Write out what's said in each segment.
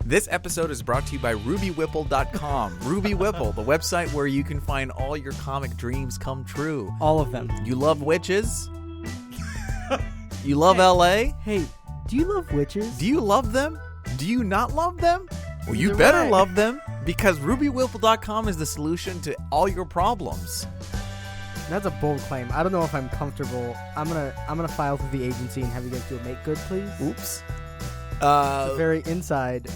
This episode is brought to you by RubyWhipple.com. Ruby Whipple, the website where you can find all your comic dreams come true. All of them. You love witches? You love LA? Hey, do you love witches? Do you love them? Do you not love them? Well, you Either better way. love them, because RubyWhipple.com is the solution to all your problems. That's a bold claim. I don't know if I'm comfortable. I'm gonna file through the agency and have you guys do a make good, please. Oops. It's very inside.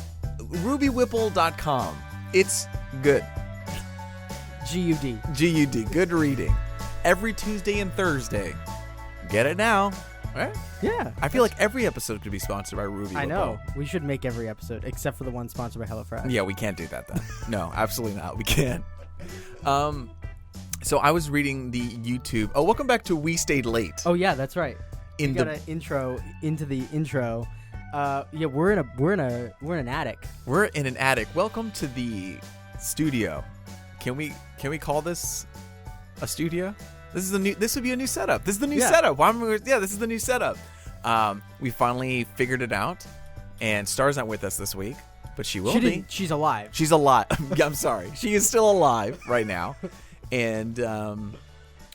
RubyWhipple.com. It's good. GUD. G-U-D. Good reading. Every Tuesday and Thursday. Get it now. Right? Yeah. I feel like every episode could be sponsored by Ruby I know. Whipple. We should make every episode, except for the one sponsored by HelloFresh. Yeah, we can't do that then. No, absolutely not. We can't. So I was reading the YouTube. Oh, welcome back to We Stayed Late. Oh yeah, that's right. We got an intro into the intro. Yeah, we're in an attic. We're in an attic. Welcome to the studio. Can we call this a studio? This would be a new setup. This is the new setup. This is the new setup. We finally figured it out, and Star's not with us this week, but she will be. She's alive. She's alive. I'm sorry. She is still alive right now, and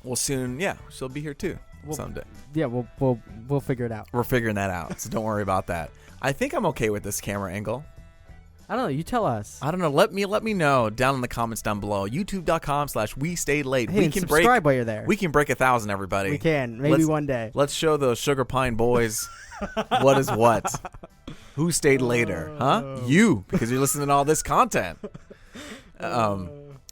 we'll soon. Yeah, she'll be here too someday. Yeah, we'll figure it out. We're figuring that out, so don't worry about that. I think I'm okay with this camera angle. I don't know. You tell us. I don't know. Let me know down in the comments down below. YouTube.com/WeStayedLate. Hey, subscribe while you're there. We can break 1,000, everybody. We can. Maybe one day. Let's show those Sugar Pine boys what is what. Who stayed later? Huh? You, because you're listening to all this content.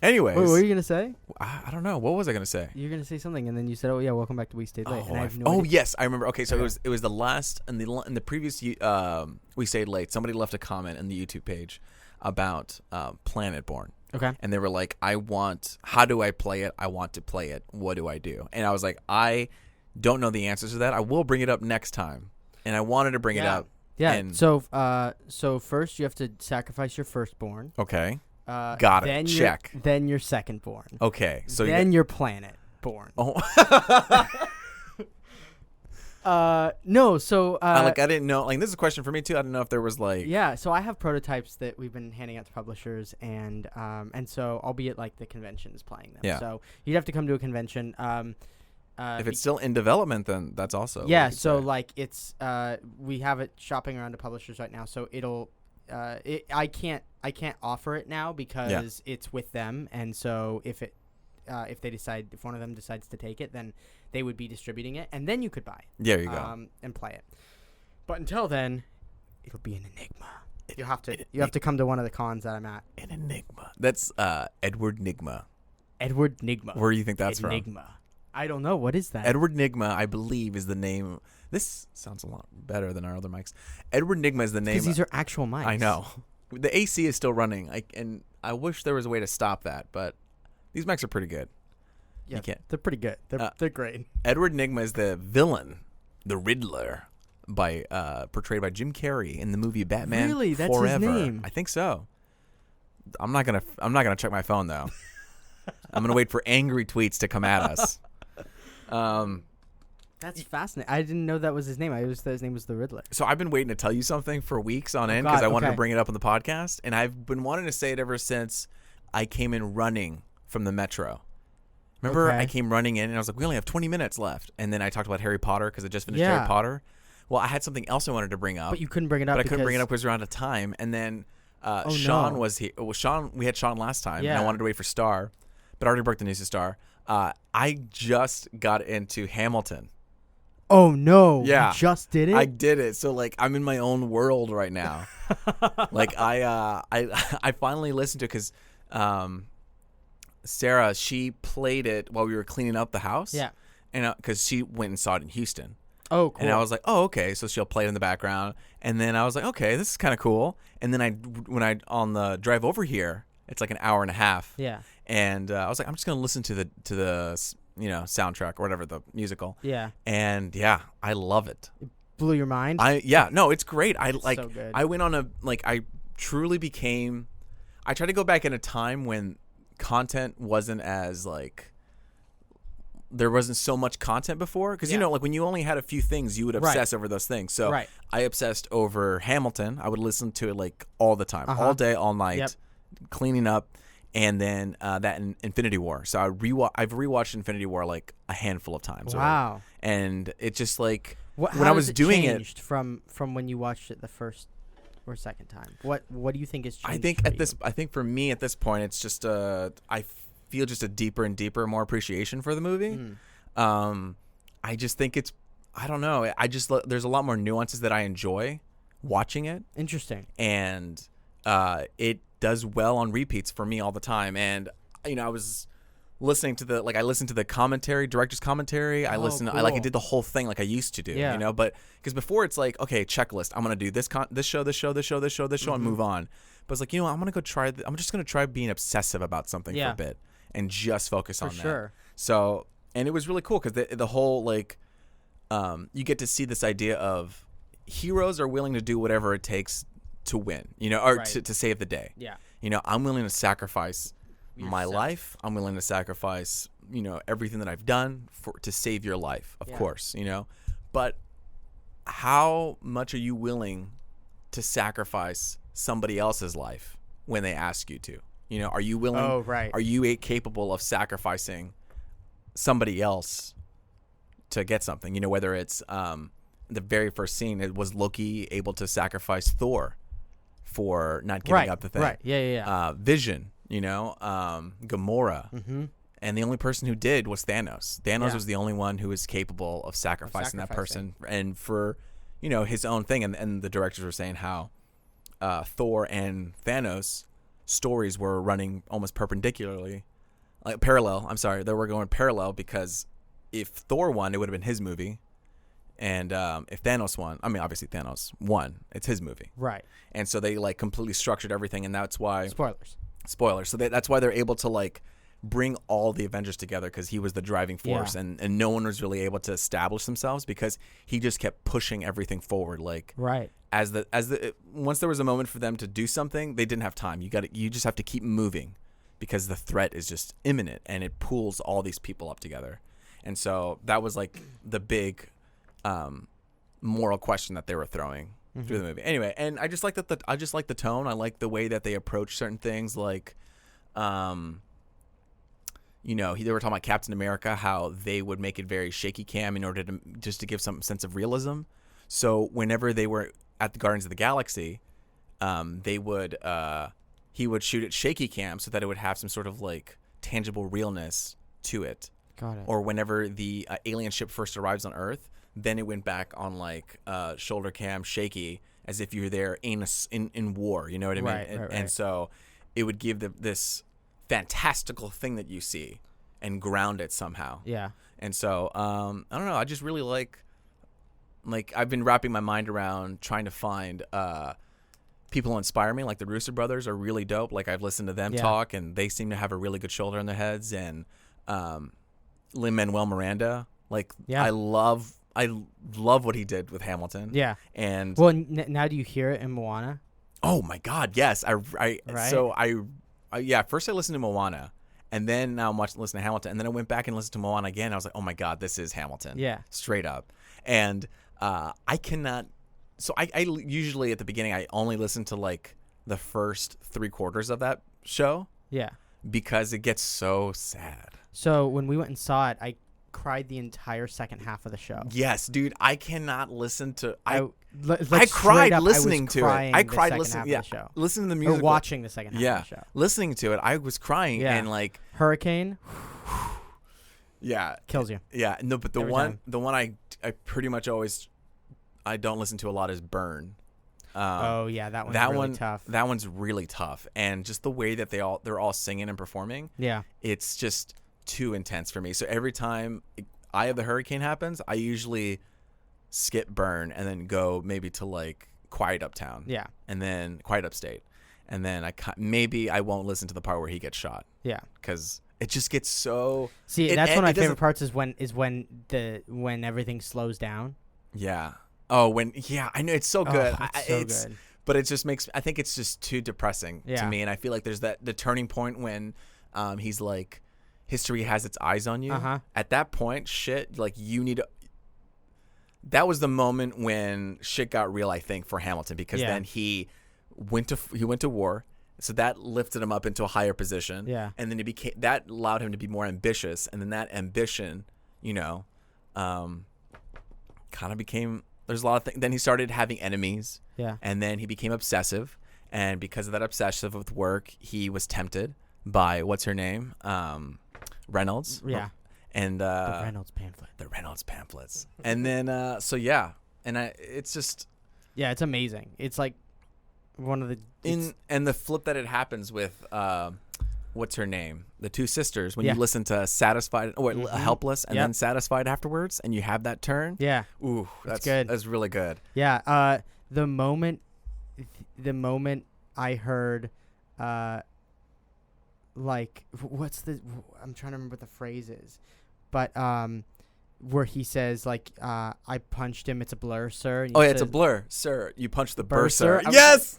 Anyways. Wait, what were you going to say? I don't know. What was I going to say? You were going to say something, and then you said, oh, yeah, welcome back to We Stayed Late. And I have no idea. Yes, I remember. Okay, so it was the last, in the previous We Stayed Late, somebody left a comment in the YouTube page about Planet Born. Okay. And they were like, how do I play it? I want to play it. What do I do? And I was like, I don't know the answers to that. I will bring it up next time. And I wanted to bring it up. Yeah. And So first you have to sacrifice your firstborn. Okay. Got it. Check. Then your secondborn. Okay. So then your planet born. Oh. No. So I didn't know. Like, this is a question for me too. I didn't know if there was like. Yeah. So I have prototypes that we've been handing out to publishers, and so I'll be at like the conventions playing them. Yeah. So you'd have to come to a convention. If it's still in development, then that's also. Yeah. So like it's we have it shopping around to publishers right now. So it'll I can't offer it now because it's with them, and so if one of them decides to take it, then they would be distributing it, and then you could buy it. There you go. And play it. But until then, it'll be an enigma. You have to come to one of the cons that I'm at. An enigma. That's Edward Nygma. Edward Nygma. Where do you think that's from? Enigma. I don't know. What is that? Edward Nygma, I believe, is the name. This sounds a lot better than our other mics. Edward Nygma is the name. Because these are actual mics. I know. The AC is still running, and I wish there was a way to stop that, but these mics are pretty good. Yeah, you can't. They're pretty good. They're great. Edward Nygma is the villain, the Riddler, portrayed by Jim Carrey in the movie Batman Really? That's Forever. his name? I think so. I'm not gonna check my phone though. I'm gonna wait for angry tweets to come at us. That's fascinating. I didn't know that was his name. I always thought his name was the Riddler. So I've been waiting to tell you something for weeks on end because I wanted to bring it up on the podcast, and I've been wanting to say it ever since I came in running from the metro. Remember, I came running in, and I was like, we only have 20 minutes left. And then I talked about Harry Potter because I just finished Harry Potter. Well, I had something else I wanted to bring up. But you couldn't bring it up But I couldn't bring it up because we were out of time. And then Sean was here. Well, we had Sean last time, and I wanted to wait for Star. But I already broke the news to Star. I just got into Hamilton. Oh, no. Yeah. You just did it? I did it. So, like, I'm in my own world right now. Like, I finally listened to it because Sarah, she played it while we were cleaning up the house. Yeah. And because she went and saw it in Houston. Oh, cool. And I was like, oh, okay. So she'll play it in the background. And then I was like, okay, this is kind of cool. And then when I on the drive over here, it's like an hour and a half. Yeah. And I was like, I'm just gonna listen to the soundtrack or whatever, the musical. Yeah. And yeah, I love it. It blew your mind? No, it's great. It's so good. I went on I truly became. I tried to go back in a time when content wasn't as there wasn't so much content before, because you know, like when you only had a few things, you would obsess over those things. So I obsessed over Hamilton. I would listen to it like all the time, all day, all night, cleaning up, and then that in Infinity War. So I've rewatched Infinity War like a handful of times. Wow! And it just like when I was doing it from when you watched it the first or second time. What do you think is changed? I think for me at this point, it's just I feel just a deeper and deeper, more appreciation for the movie. I just think I don't know. There's a lot more nuances that I enjoy watching it. Interesting. And it does well on repeats for me all the time. And you know, I was listening to I listened to the commentary, director's commentary. I listened. Cool. I did the whole thing like I used to do. You know, but because before it's like, okay, checklist. I'm gonna do this show, and move on. But it's like, you know what, I'm just gonna try being obsessive about something for a bit and just focus on that. Sure. So, and it was really cool because the whole like, you get to see this idea of heroes are willing to do whatever it takes to win, you know, or to save the day. Yeah. You know, I'm willing to sacrifice my life. I'm willing to sacrifice, you know, everything that I've done to save your life, of course, you know. But how much are you willing to sacrifice somebody else's life when they ask you to? You know, are you willing? Oh, right. Are you capable of sacrificing somebody else to get something? You know, whether it's the very first scene, it was Loki able to sacrifice Thor for not giving up the thing. Right. Yeah. Vision. You know, Gamora. And the only person who did was Thanos. Thanos was the only one who was capable of sacrificing that person, and for, you know, his own thing. And the directors were saying how Thor and Thanos stories were running almost perpendicularly, like parallel. I'm sorry, they were going parallel, because if Thor won, it would have been his movie. And if Thanos won, I mean, obviously Thanos won, it's his movie. Right. And so they like completely structured everything, and that's why spoilers. So that's why they're able to like bring all the Avengers together, because he was the driving force, and no one was really able to establish themselves because he just kept pushing everything forward. Like as the once there was a moment for them to do something, they didn't have time. You just have to keep moving because the threat is just imminent, and it pulls all these people up together. And so that was like the big moral question that they were throwing through the movie. Anyway, and I just like that. I just like the tone. I like the way that they approach certain things. Like, you know, they were talking about Captain America, how they would make it very shaky cam in order to just to give some sense of realism. So whenever they were at the Guardians of the Galaxy, he would shoot it shaky cam so that it would have some sort of like tangible realness to it. Got it. Or whenever the alien ship first arrives on Earth, then it went back on like shoulder cam shaky, as if you're there in war. You know what I mean? Right. And so it would give this fantastical thing that you see and ground it somehow. Yeah. And so I don't know. I just really like I've been wrapping my mind around trying to find people who inspire me. Like the Russo brothers are really dope. Like I've listened to them talk, and they seem to have a really good shoulder on their heads. And Lin-Manuel Miranda, I love what he did with Hamilton. Yeah. And now do you hear it in Moana? Oh my God, yes. First I listened to Moana, and then now I'm listening to Hamilton, and then I went back and listened to Moana again. I was like, oh my God, this is Hamilton. Yeah. Straight up. And I cannot. So I usually at the beginning I only listen to like the first 3/4 of that show. Yeah. Because it gets so sad. So when we went and saw it, I cried the entire second half of the show. Yes, dude. I cannot listen to. I cried listening to it. I cried listening. Yeah, listening to the music. Or watching the second half of the show. Listening to it, I was crying and like Hurricane. Yeah, kills you. Yeah, no, but the one I pretty much always I don't listen to a lot is Burn. That one's really tough. That one's really tough, and just the way that they're all singing and performing. Yeah, it's just too intense for me. So every time Eye of the Hurricane happens, I usually skip Burn and then go maybe to like Quiet Uptown. Yeah, and then Quiet Upstate, and then I won't listen to the part where he gets shot. Yeah, because it just gets so. See, that's one of my favorite parts is when everything slows down. Yeah. Oh, I know it's so good. It's good. But it just I think it's just too depressing to me, and I feel like there's the turning point when he's like, history has its eyes on you. At that point, shit, like that was the moment when shit got real, I think, for Hamilton, because then he went to war. So that lifted him up into a higher position. Yeah. And then that allowed him to be more ambitious. And then that ambition, kind of became, there's a lot of things. Then he started having enemies. Yeah. And then he became obsessive. And because of that obsessive with work, he was tempted by, what's her name? Reynolds. Yeah. And the Reynolds pamphlet. The Reynolds pamphlets. And then, it's just. Yeah, it's amazing. It's like one of the. And the flip that it happens with, what's her name? The two sisters. When you listen to Satisfied or Helpless and then Satisfied afterwards, and you have that turn. Yeah. Ooh, that's good. That's really good. Yeah. The moment I heard, like, I'm trying to remember what the phrase is, but where he says, like, I punched him, it's a blur, sir. It's a blur, sir. You punched the Burr, sir. Yes.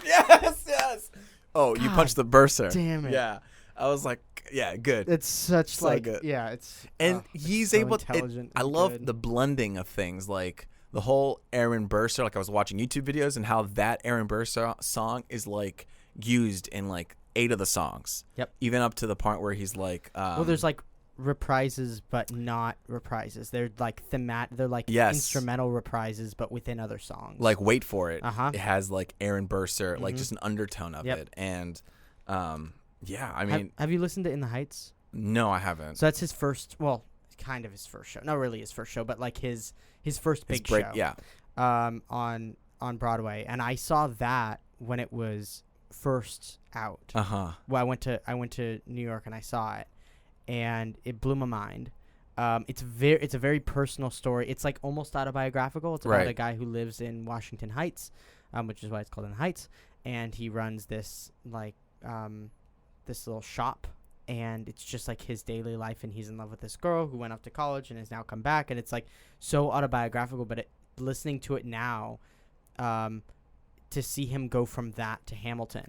Oh, you punched the Burr, sir. Damn it. Yeah. I was like, yeah, good. It's such so like, good. Yeah, it's. And he's so able intelligent. I love the blending of things, like the whole Aaron Burr, like I was watching YouTube videos and how that Aaron Burr song is like used in like 8 of the songs. Yep. Even up to the point where he's like, there's like reprises, but not reprises. They're like they're like instrumental reprises, but within other songs. Like Wait For It. It has like Aaron Burr, like just an undertone of it. And yeah, I mean, have you listened to In the Heights? No, I haven't. So that's his first, kind of his first show. Not really his first show, but like his first big show. Yeah. On Broadway, and I saw that when it was first out. Well, I went to New York and I saw it, and it blew my mind. It's a very personal story. It's like almost autobiographical. It's about a guy who lives in Washington Heights, which is why it's called In the Heights, and he runs this like this little shop, and it's just like his daily life, and he's in love with this girl who went off to college and has now come back, and it's like so autobiographical. But listening to it now, to see him go from that to Hamilton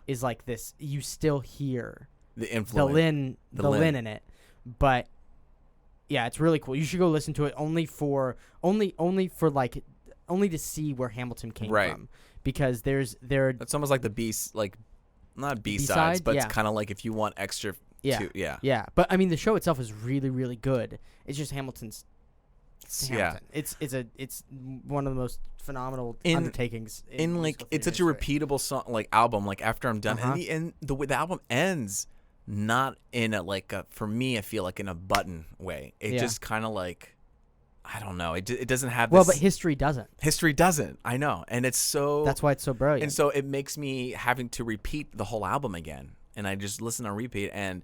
is like this. You still hear the influence, the Lynn in it, but yeah, it's really cool. You should go listen to it only to see where Hamilton came from, because it's almost like the B's, like not B-sides, but it's kind of like if you want extra. Yeah. But I mean, the show itself is really, really good. It's just Hamilton's. Hamilton. It's one of the most phenomenal undertakings. It's such a repeatable song, like album. Like after I'm done, and the way the album ends, not in a for me, I feel like in a button way. It just kind of like, I don't know. It doesn't have this. Well, but history doesn't. History doesn't. I know, and it's so. That's why it's so brilliant. And so it makes me having to repeat the whole album again, and I just listen on repeat. And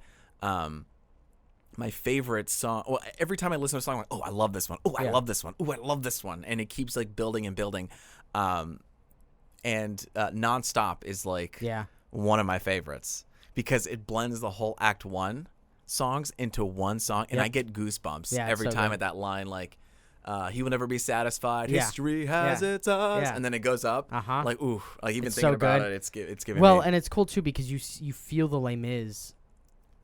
my favorite song. Well, every time I listen to a song, I'm like, oh, I love this one. Oh, I love this one. Oh, I love this one, and it keeps like building and building. And Nonstop is like one of my favorites because it blends the whole Act 1 songs into one song, and I get goosebumps every time at that line, like. He will never be satisfied. History has its eyes, and then it goes up. Like ooh, like even thinking about it, it's giving. Well, and it's cool too because you feel the Les Mis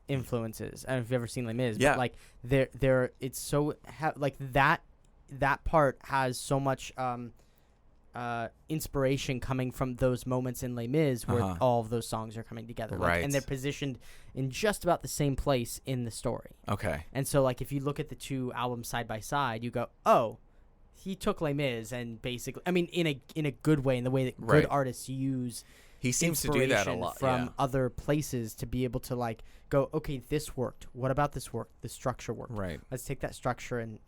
influences. I don't know if you've ever seen Les Mis, but like there it's so like that part has so much inspiration coming from those moments in Les Mis where all of those songs are coming together, and they're positioned in just about the same place in the story. Okay. And so, like, if you look at the two albums side by side, you go, "Oh, he took Les Mis and basically, I mean, in a good way, in the way that good artists use." He seems to do that a lot from other places to be able to like go, okay, this worked. What about this work? The structure worked. Right. Let's take that structure and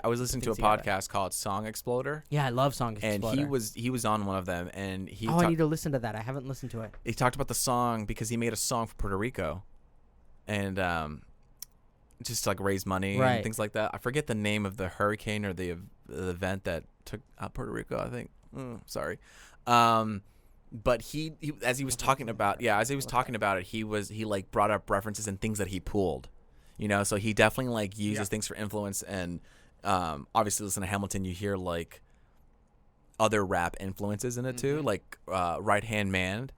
I was listening to a podcast called Song Exploder. Yeah, I love Song Exploder. And he was on one of them, and he. I need to listen to that. I haven't listened to it. He talked about the song because he made a song for Puerto Rico, and just to, like raise money and things like that. I forget the name of the hurricane or the event that took out Puerto Rico. I think. Sorry. But he as he was talking about it, he like brought up references and things that he pulled, so he definitely like uses things for influence. And obviously listen to Hamilton, you hear like other rap influences in it too, like Right Hand Man.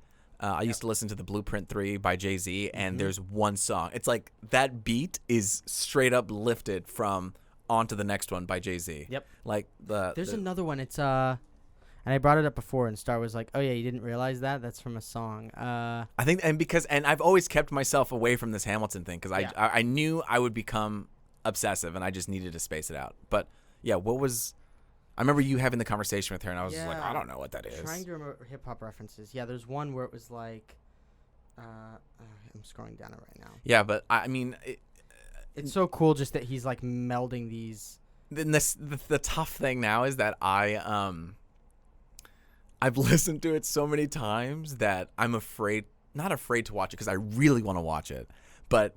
I used to listen to the Blueprint 3 by Jay-Z, and there's one song. It's like that beat is straight up lifted from On to the Next One by Jay-Z. Yep. Like There's another one. It's and I brought it up before, and Star was like, "Oh yeah, you didn't realize that? That's from a song." I think, and I've always kept myself away from this Hamilton thing because I knew I would become obsessive, and I just needed to space it out. But yeah, what was? I remember you having the conversation with her, and I was just like, I don't know what that is. Trying to remember hip hop references. Yeah, there's one where it was like, I'm scrolling down it right now. Yeah, but I mean, it's so cool just that he's like melding these. The tough thing now is that I've listened to it so many times that I'm not afraid to watch it because I really want to watch it, but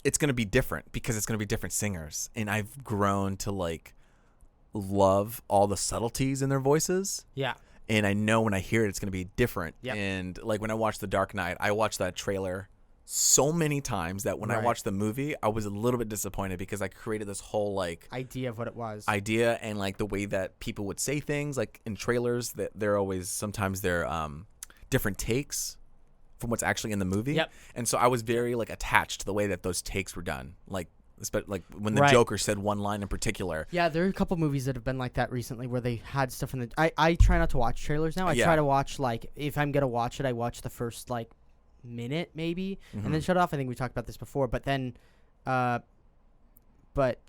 it's gonna be different because it's gonna be different singers, and I've grown to like love all the subtleties in their voices. Yeah. And I know when I hear it, it's going to be different. Yep. And like when I watched The Dark Knight, I watched that trailer so many times that when I watched the movie, I was a little bit disappointed because I created this whole like idea of what it was. And like the way that people would say things like in trailers that they're different takes from what's actually in the movie. Yep. And so I was very like attached to the way that those takes were done. Like when the Joker said one line in particular. Yeah, there are a couple movies that have been like that recently where they had stuff in the... I try not to watch trailers now. I try to watch, like, if I'm going to watch it, I watch the first, like, minute maybe, and then shut it off. I think we talked about this before. But then... but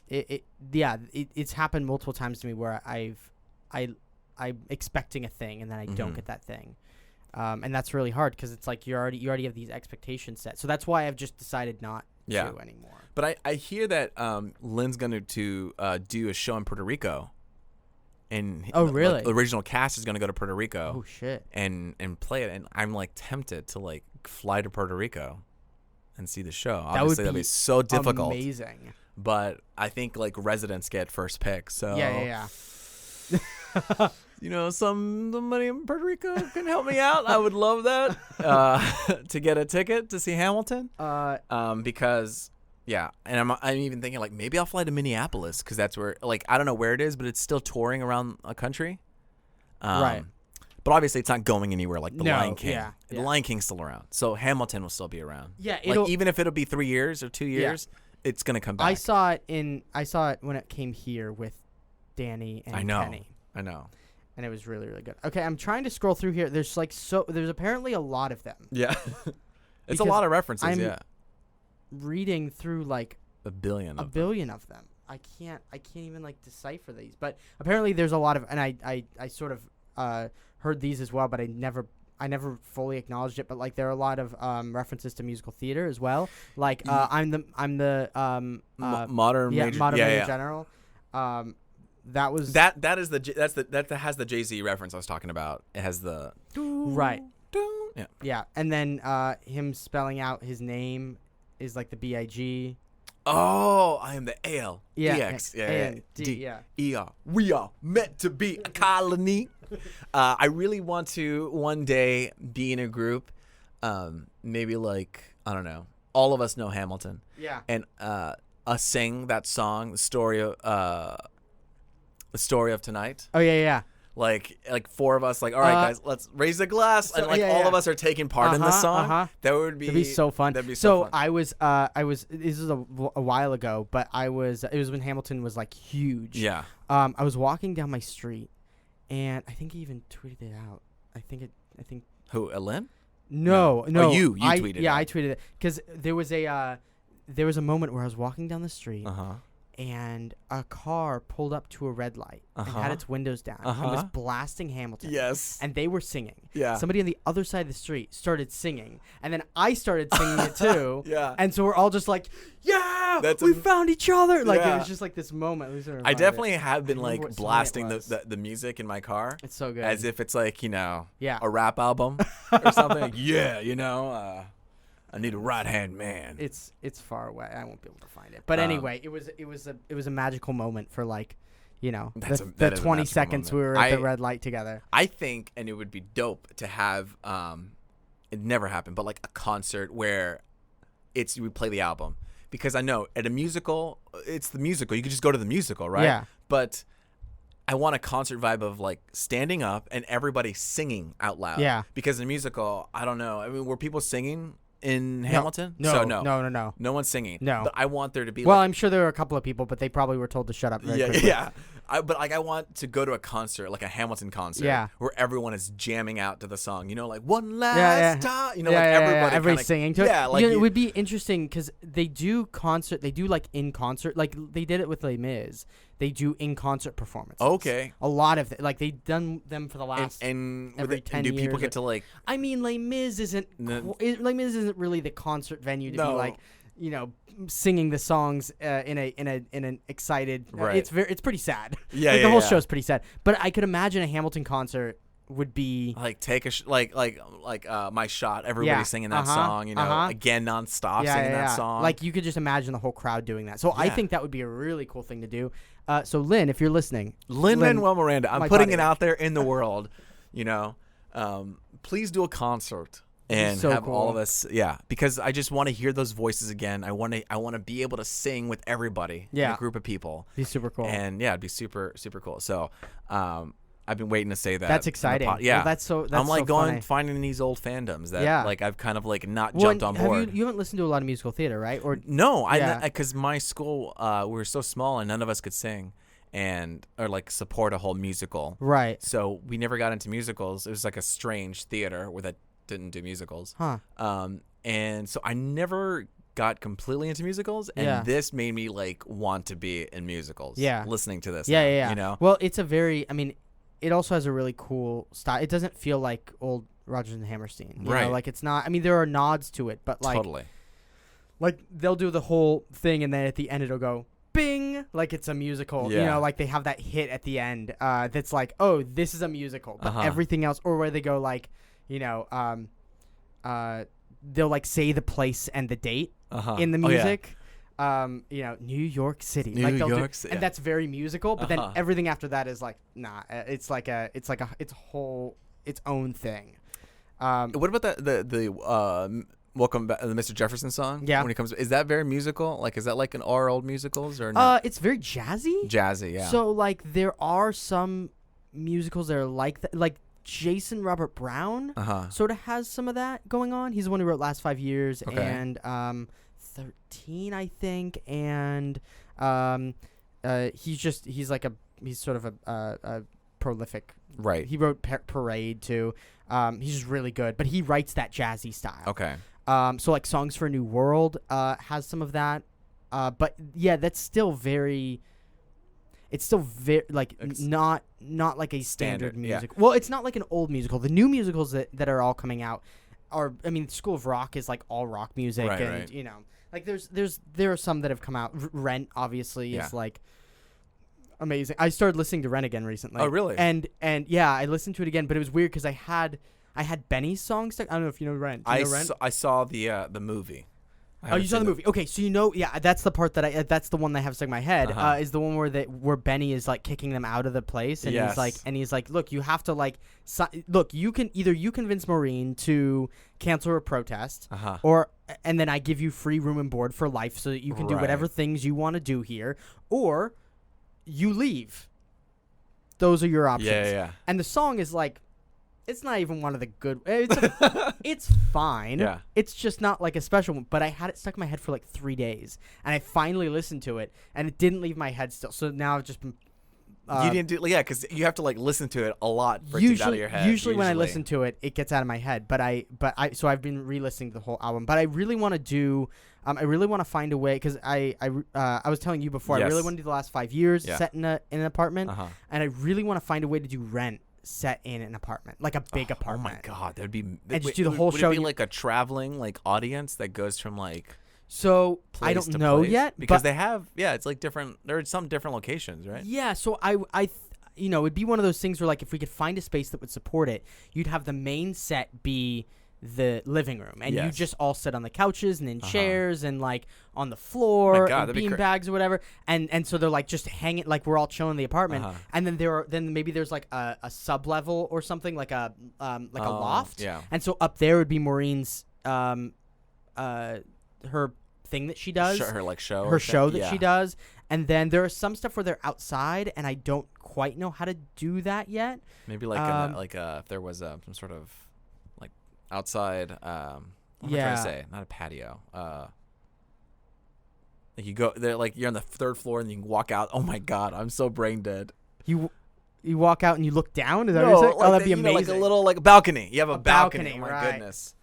it's happened multiple times to me where I'm expecting a thing, and then I don't get that thing. And that's really hard because it's like you already have these expectations set. So that's why I've just decided not to anymore. But I hear that Lynn's going to do a show in Puerto Rico. And really? The original cast is going to go to Puerto Rico. Oh, shit. And play it. And I'm like tempted to like fly to Puerto Rico and see the show. Obviously, that'd be so difficult. Amazing. But I think like residents get first pick. So yeah. You know, somebody in Puerto Rico can help me out. I would love that to get a ticket to see Hamilton. Because and I'm even thinking like maybe I'll fly to Minneapolis because that's where like I don't know where it is, but it's still touring around a country. Right. But obviously it's not going anywhere like the Lion King. Yeah. The Lion King's still around, so Hamilton will still be around. Yeah, like even if it'll be 3 years or 2 years, it's gonna come back. I saw it when it came here with Danny and Kenny. I know. And it was really, really good. Okay, I'm trying to scroll through here. There's there's apparently a lot of them. Yeah. It's a lot of references, reading through like a billion of them. I can't even like decipher these. But apparently there's a lot of, and I sort of heard these as well, but I never fully acknowledged it. But like there are a lot of references to musical theater as well. Like I'm the modern major general. That was that has the Jay-Z reference I was talking about. It has the right. Yeah. And then him spelling out his name is like the B-I-G. Oh, I am the A-L. Yeah. E-X. D. E-R. We are meant to be a colony. I really want to one day be in a group, maybe like, I don't know, all of us know Hamilton. Yeah. And us sing that song, the story of tonight. Oh, yeah. Like 4 of us, like, all right, guys, let's raise a glass, and like all of us are taking part in this song. That would be. That'd be so fun. That'd be so fun. I was. This is a while ago, but it was when Hamilton was like huge. Yeah. I was walking down my street, and I think he even tweeted it out. I think. Who? Lynn? No. Oh, you tweeted it. Yeah, I tweeted it because there was a moment where I was walking down the street. And a car pulled up to a red light and had its windows down and was blasting Hamilton. Yes. And they were singing. Yeah. Somebody on the other side of the street started singing. And then I started singing it too. Yeah. And so we're all just like, we found each other. Like, it was just like this moment. I definitely have been like blasting the music in my car. It's so good. As if it's like, a rap album or something. I need a right-hand man. It's far away. I won't be able to find it. But anyway, it was a magical moment for like, the 20 seconds we were at the red light together. I think, and it would be dope to have, it never happened, but like a concert where we play the album. Because I know at a musical, it's the musical. You could just go to the musical, right? Yeah. But I want a concert vibe of like standing up and everybody singing out loud. Yeah. Because in musical, I don't know. I mean, were people singing in Hamilton? No, So no. No one's singing. No. But I want there to be. Well, like, I'm sure there were a couple of people, but they probably were told to shut up very quickly. Yeah. But like I want to go to a concert, like a Hamilton concert, where everyone is jamming out to the song. You know, like one last time. You know, like everybody, everybody's singing to it. Yeah, like it would be interesting because they do like in concert, like they did it with Les Mis. They do in concert performances. Okay. A lot of like they've done them for the last and every 10 do years. People get to like? I mean, Les Mis isn't really the concert venue to be like, you know, singing the songs in an excited. Right. It's pretty sad. Yeah, like, the whole show's pretty sad. But I could imagine a Hamilton concert would be like take a My Shot. Everybody singing that song. You know, again nonstop singing that song. Like you could just imagine the whole crowd doing that. So I think that would be a really cool thing to do. So Lynn, if you're listening, Lin-Manuel Miranda, I'm putting it out there in the world. You know, please do a concert. And so have cool. all of us, because I just want to hear those voices again. I want to be able to sing with everybody in a group of people. Be super cool. And it'd be super super cool. So, I've been waiting to say that. That's exciting. Yeah, well, that's I'm like so funny. finding these old fandoms that like I've kind of like not jumped on board. You haven't listened to a lot of musical theater, right? Or no, because my school we were so small and none of us could sing. Or like support a whole musical. Right. So we never got into musicals. It was like a strange theater where that didn't do musicals. Huh. And so I never got completely into musicals, and this made me like want to be in musicals. Yeah. Listening to this. Yeah. You know? Well, it's it also has a really cool style. It doesn't feel like old Rodgers and Hammerstein. You know? Like it's not, there are nods to it, but like. Totally. Like they'll do the whole thing and then at the end it'll go, bing, like it's a musical. You know, like they have that hit at the end that's like, oh, this is a musical. But everything else, or where they go like, you know, they'll like say the place and the date in the music. You know, New York City. New York City. And that's very musical, but then everything after that is like, nah, it's its own thing. What about the Welcome Back, the Mr. Jefferson song? Yeah. When it comes, is that very musical? Like, is that like our old musicals or not? It's very jazzy. Jazzy, yeah. So like, there are some musicals that are like that, like Jason Robert Brown sort of has some of that going on. He's the one who wrote Last 5 Years and 13, I think, and he's sort of a prolific. Right. He wrote Parade too. He's just really good, but he writes that jazzy style. Okay. So like Songs for a New World has some of that, but yeah, that's still very. It's still very like not like a standard music. Yeah. Well, it's not like an old musical. The new musicals that are all coming out are, School of Rock is like all rock music, and you know, like there are some that have come out. Rent obviously is like amazing. I started listening to Rent again recently. Oh, really? And yeah, I listened to it again, but it was weird because I had Benny's song stuck. I don't know if you know Rent. I saw the movie. Oh, you saw the movie. Okay, so that's the part that's the one that I have stuck in my head. Is the one where Benny is like kicking them out of the place, and he's like, look, you have to like, you can convince Maureen to cancel her protest, and then I give you free room and board for life, so that you can do whatever things you want to do here, or you leave. Those are your options. Yeah. And the song is like. It's not even one of the good. It's fine. Yeah. It's just not like a special one. But I had it stuck in my head for like 3 days, and I finally listened to it, and it didn't leave my head still. So now I've just been. You didn't do because you have to like listen to it a lot for it to get out of your head. Usually when I listen to it, it gets out of my head. So I've been re-listening to the whole album. But I really want to do. I really want to find a way because I was telling you before. I really want to do the last 5 years set in an apartment, and I really want to find a way to do Rent. Set in an apartment, like a big apartment. Oh my god, that'd be. And just do the whole show. Would it be like a traveling like audience that goes from like. So I don't know yet because they have it's like different. There are some different locations, right? Yeah, so I it'd be one of those things where like if we could find a space that would support it, you'd have the main set be the living room, and you just all sit on the couches and in chairs and like on the floor and bean bags or whatever, and so they're like just hanging like we're all chilling in the apartment, and then maybe there's like a sub level or something like a loft, and so up there would be Maureen's her thing that she does. Her like show. Her show that she does. And then there is some stuff where they're outside, and I don't quite know how to do that yet. Maybe like if there was some sort of like outside. What am I trying to say? Not a patio. Like you go there, like you're on the 3rd floor, and you can walk out. Oh my God, I'm so brain dead. You walk out and you look down. Is that what you're saying? Like that'd be amazing. Like a little like balcony. You have a balcony. Oh my right. goodness.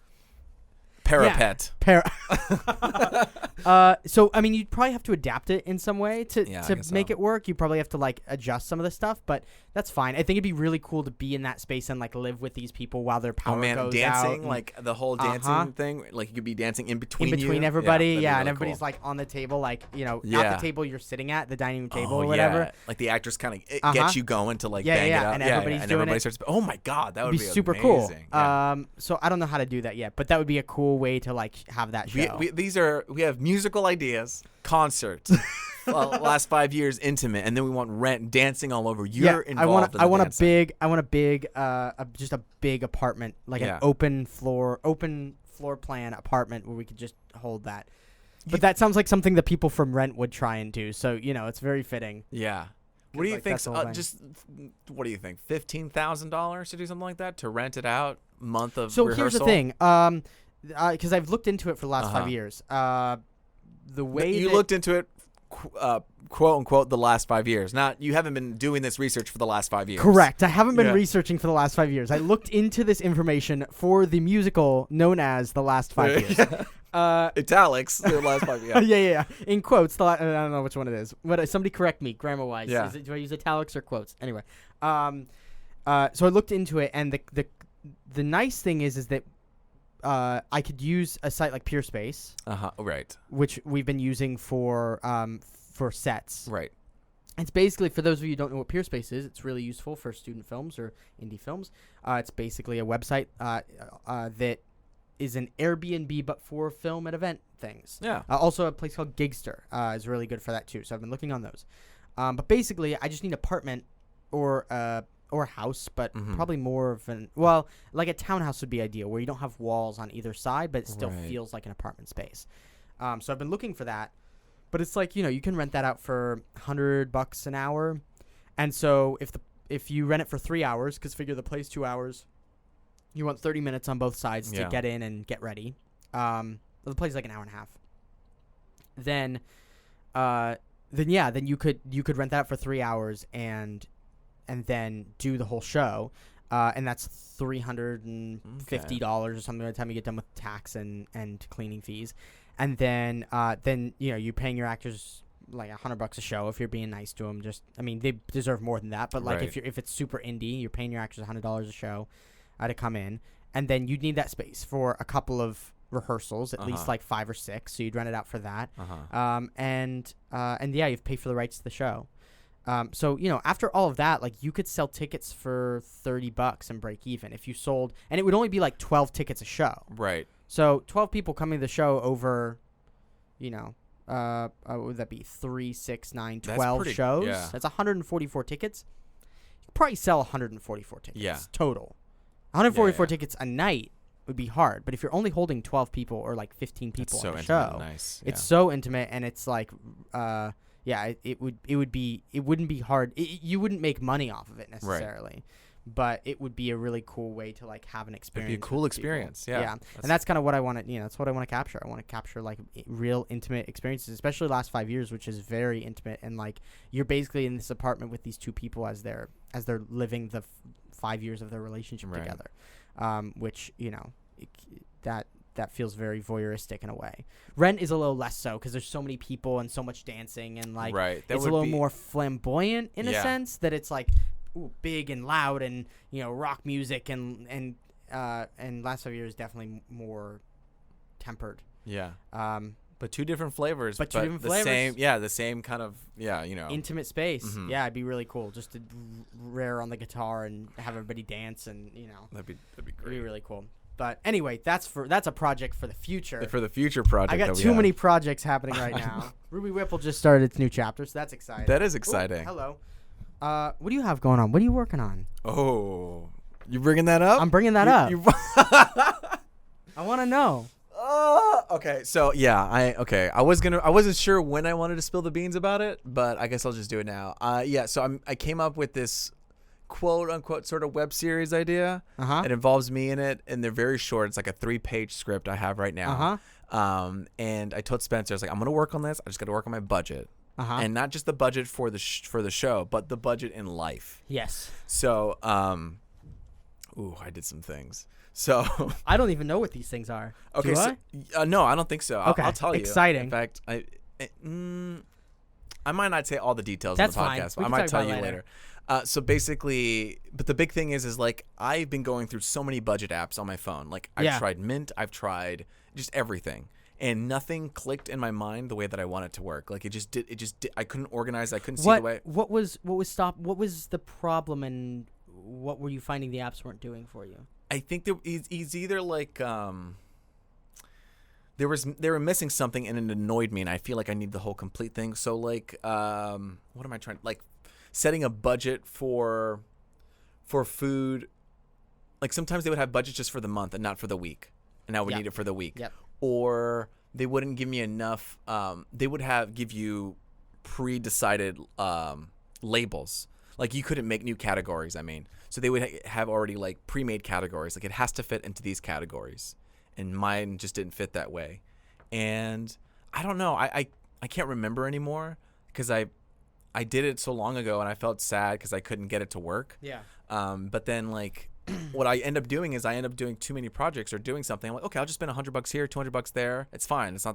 Parapet. So I mean, you'd probably have to adapt it in some way to make it work. You probably have to like adjust some of the stuff, but that's fine. I think it'd be really cool to be in that space and like live with these people while their power goes dancing, out. Like the whole dancing thing. Like you could be dancing in between everybody. Really and everybody's cool. like on the table, like not the table you're sitting at, the dining room table or whatever. Yeah. Like the actors kind of get you going to like bang it out. And everybody starts. Oh my God, that would be super amazing. Cool. So I don't know how to do that yet, but that would be a cool way to like have that show. We have musical idees, concerts. Last 5 years intimate, and then we want Rent dancing all over. You're involved. I want a big just a big apartment, like an open floor plan apartment where we could just hold that. But that sounds like something that people from Rent would try and do. So it's very fitting. Yeah. What do you think? What do you think? $15,000 to do something like that, to rent it out, month of rehearsal? So here's the thing, because I've looked into it for the last 5 years. The way you looked into it, quote unquote, the last 5 years. Not you haven't been doing this research for the last 5 years. Correct. I haven't been researching for the last 5 years. I looked into this information for the musical known as The Last 5 Years. Italics, the last 5 years. Yeah. In quotes, I don't know which one it is. But somebody correct me, grammar-wise. Yeah. Do I use italics or quotes? Anyway, so I looked into it, and the nice thing is that I could use a site like Peerspace. Right. Which we've been using for sets. Right. It's basically, for those of you who don't know what Peerspace is, it's really useful for student films or indie films. It's basically a website that is an Airbnb but for film and event things. Yeah. Also, a place called Gigster is really good for that too. So I've been looking on those. But basically, I just need an apartment or a house, but probably more of like a townhouse would be ideal, where you don't have walls on either side, but it still feels like an apartment space. So I've been looking for that, but it's like, you can rent that out for $100 an hour. And so if you rent it for 3 hours, because figure the play's 2 hours, you want 30 minutes on both sides to get in and get ready. The play's like an hour and a half. Then you could rent that out for 3 hours and then do the whole show, and that's $350 or something by the time you get done with tax and cleaning fees, and then you're paying your actors like $100 a show if you're being nice to them. They deserve more than that, but like if it's super indie, you're paying your actors $100 a show to come in, and then you'd need that space for a couple of rehearsals, at least like 5 or 6. So you'd rent it out for that, you'd pay for the rights to the show. So after all of that, like you could sell tickets for $30 and break even if you sold, and it would only be like 12 tickets a show. Right. So 12 people coming to the show over, what would that be? 3, 6, 9, 12 shows. Yeah. That's 144 tickets. You could probably sell 144 tickets. Yeah. Total. 144 tickets a night would be hard, but if you're only holding 12 people or like 15 people on the show, it's so intimate, and it's like, it wouldn't be hard. You wouldn't make money off of it necessarily, but it would be a really cool way to like have an experience. It'd be a cool experience. Yeah. And that's kind of what I want to, that's what I want to capture. I want to capture like real intimate experiences, especially the last 5 years, which is very intimate. And like, you're basically in this apartment with these two people as they're living the 5 years of their relationship together. Which, that feels very voyeuristic in a way. Rent is a little less so, because there's so many people and so much dancing, and like it's a little more flamboyant in a sense, that it's like big and loud and rock music, and last 5 years definitely more tempered. Yeah. But two different flavors. But same. Yeah, the same kind of intimate space. Yeah, it'd be really cool just to rare on the guitar and have everybody dance, and that'd be great. It'd be really cool. But anyway, that's a project for the future. For the future project. I got too many projects happening right now. Ruby Whipple just started its new chapter, so that's exciting. That is exciting. Ooh, hello. What do you have going on? What are you working on? Oh, you bringing that up? I'm bringing that up. I want to know. Okay. So yeah, I wasn't sure when I wanted to spill the beans about it, but I guess I'll just do it now. Yeah. So I came up with this quote unquote sort of web series idea. It involves me in it, and they're very short. It's like a 3-page script I have right now. And I told Spenser, I was like, I'm gonna work on this. I just got to work on my budget. And not just the budget for the show, but the budget in life. Yes. So, I did some things. So I don't even know what these things are. Okay. No, I don't think so. Okay. I'll tell you. Exciting. In fact, I might not say all the details That's on the fine. podcast, but I might tell you later. So basically, but the big thing is like I've been going through so many budget apps on my phone. Like I've tried Mint, I've tried just everything. And nothing clicked in my mind the way that I want it to work. Like it just did. I couldn't organize. I couldn't see the way. What was the problem, and what were you finding the apps weren't doing for you? I think he's either like they were missing something and it annoyed me, and I feel like I need the whole complete thing. So like what am I trying, like setting a budget for food. Like sometimes they would have budgets just for the month and not for the week, and I would need it for the week. Or they wouldn't give me enough. They would give you pre-decided labels. Like you couldn't make new categories. I mean, so they would have already like pre-made categories. Like it has to fit into these categories, and mine just didn't fit that way. And I don't know. I can't remember anymore because I did it so long ago, and I felt sad because I couldn't get it to work. Yeah. But then like. What I end up doing is I end up doing too many projects or doing something. I'm like, okay, I'll just spend $100 here, $200 there. It's fine. It's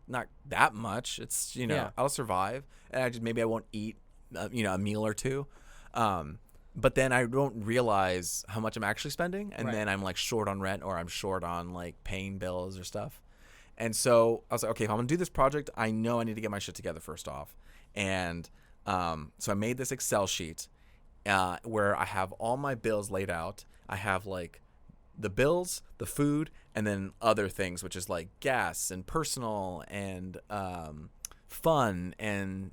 not that much. It's I'll survive, and maybe I won't eat a meal or two. But then I don't realize how much I'm actually spending, and then I'm like short on rent, or I'm short on like paying bills or stuff. And so I was like, okay, if I'm gonna do this project, I know I need to get my shit together first off. And so I made this Excel sheet where I have all my bills laid out. I have like the bills, the food, and then other things, which is like gas and personal and fun and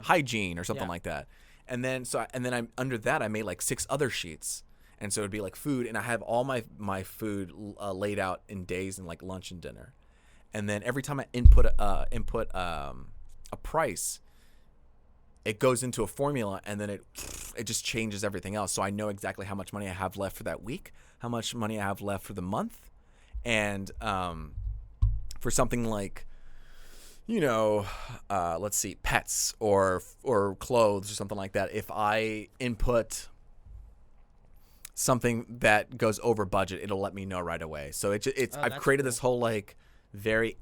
hygiene or something like that. And then I'm under that I made like 6 other sheets, and so it'd be like food, and I have all my food laid out in days and like lunch and dinner. And then every time I input a price, it goes into a formula, and then it just changes everything else. So I know exactly how much money I have left for that week, how much money I have left for the month. And for something like, let's see, pets or clothes or something like that, if I input something that goes over budget, it'll let me know right away. So I've created this whole like very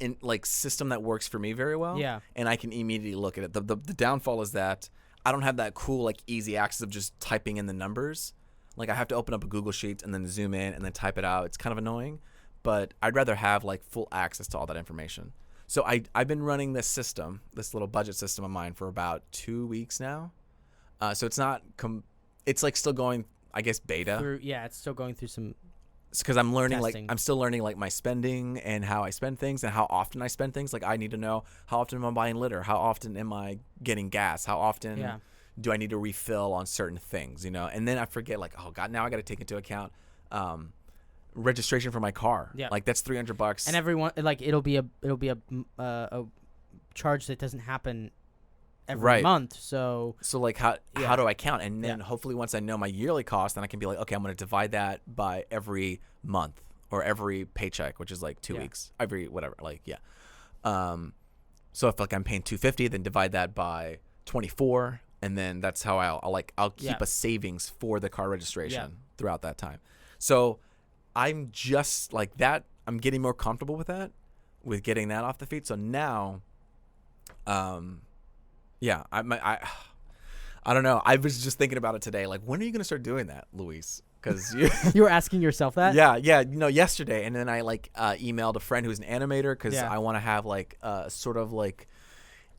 system that works for me very well. Yeah. And I can immediately look at it. The downfall is that I don't have that cool like easy access of just typing in the numbers. Like I have to open up a Google Sheet and then zoom in and then type it out. It's kind of annoying, but I'd rather have like full access to all that information. So I've been running this system, this little budget system of mine, for about 2 weeks now. So it's not it's like still going, I guess, beta. It's still going through some. It's because I'm learning, testing. I'm still learning like my spending and how I spend things and how often I spend things. Like I need to know how often am I buying litter? How often am I getting gas? How often do I need to refill on certain things? And then I forget, like, oh God, now I got to take into account registration for my car. Yeah, like that's $300. And everyone, like, it'll be a charge that doesn't happen every month. So like how do I count? And then hopefully once I know my yearly cost, then I can be like, okay, I'm going to divide that by every month or every paycheck, which is like 2 weeks, every whatever. Like, so if like I'm paying $250, then divide that by 24. And then that's how I'll keep a savings for the car registration throughout that time. So I'm just like that. I'm getting more comfortable with that, with getting that off the feet. So now, I don't know. I was just thinking about it today. Like, when are you going to start doing that, Luis? Because you were asking yourself that? Yeah. Yesterday. And then I emailed a friend who's an animator because I want to have like sort of like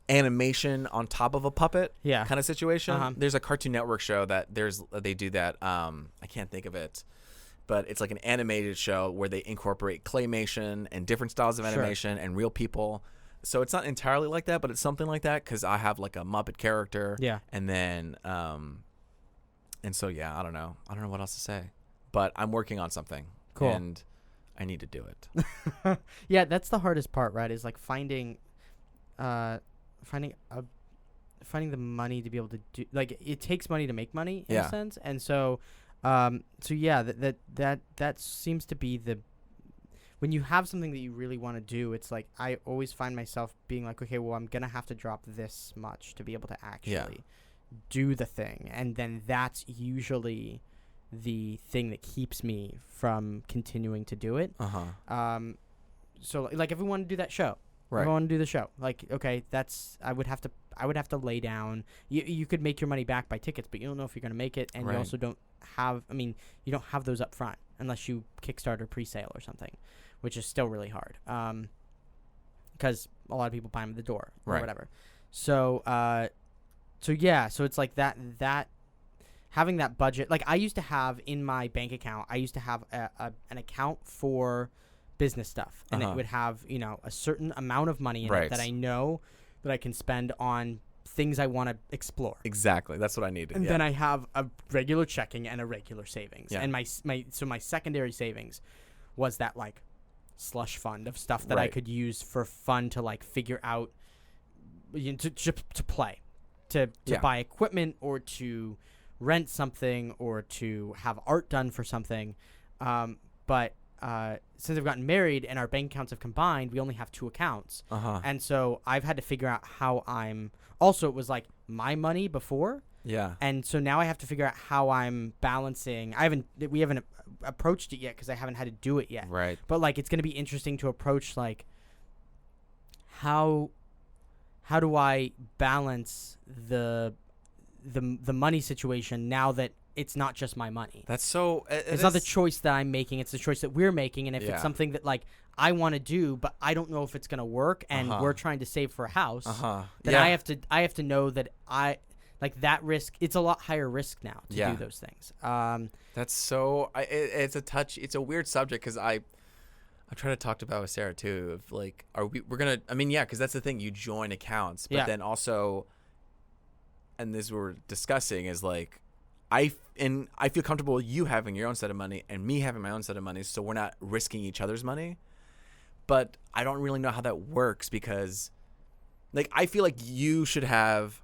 animation on top of a puppet kind of situation. There's a Cartoon Network show that they do that. I can't think of it, but it's like an animated show where they incorporate claymation and different styles of animation and real people. So it's not entirely like that, but it's something like that because I have like a Muppet character. Yeah. And then, and so, I don't know. I don't know what else to say, but I'm working on something. Cool. And I need to do it. Yeah, that's the hardest part, right? Is like finding the money to be able to do, like, it takes money to make money in a sense. And so yeah, that seems to be when you have something that you really want to do, it's like I always find myself being like, okay, well, I'm going to have to drop this much to be able to actually do the thing. And then that's usually the thing that keeps me from continuing to do it. So like if we want to do that show, if I want to do the show, like, okay, I would have to lay down. You could make your money back by tickets, but you don't know if you're going to make it. And you also don't have, you don't have those up front unless you Kickstarter pre-sale or something, which is still really hard. Because a lot of people buy them at the door or whatever. So so it's like that having that budget, like I used to have in my bank account, I used to have an account for business stuff, and it would have, a certain amount of money in it that I know that I can spend on things I want to explore. Exactly. That's what I needed. And then I have a regular checking and a regular savings. And my secondary savings was that like slush fund of stuff that I could use for fun to like figure out, to play, to buy equipment or to rent something or to have art done for something. But since I've gotten married and our bank accounts have combined, we only have 2 accounts. And so I've had to figure out how also it was like my money before. Yeah. And so now I have to figure out how I'm balancing. We haven't approached it yet because I haven't had to do it yet. Right. But like, it's going to be interesting to approach like how do I balance the money situation now that it's not just my money. That's so... It's not the choice that I'm making. It's the choice that we're making. And if it's something that, like, I want to do, but I don't know if it's going to work, and we're trying to save for a house, then I have to know that that risk, it's a lot higher risk now to do those things. That's so... It's a weird subject, because I try to talk about with Sarah, too, of, like, we're going to... because that's the thing. You join accounts, but then also... And this we're discussing is, like... I feel comfortable with you having your own set of money and me having my own set of money, so we're not risking each other's money. But I don't really know how that works, because, like, I feel like you should have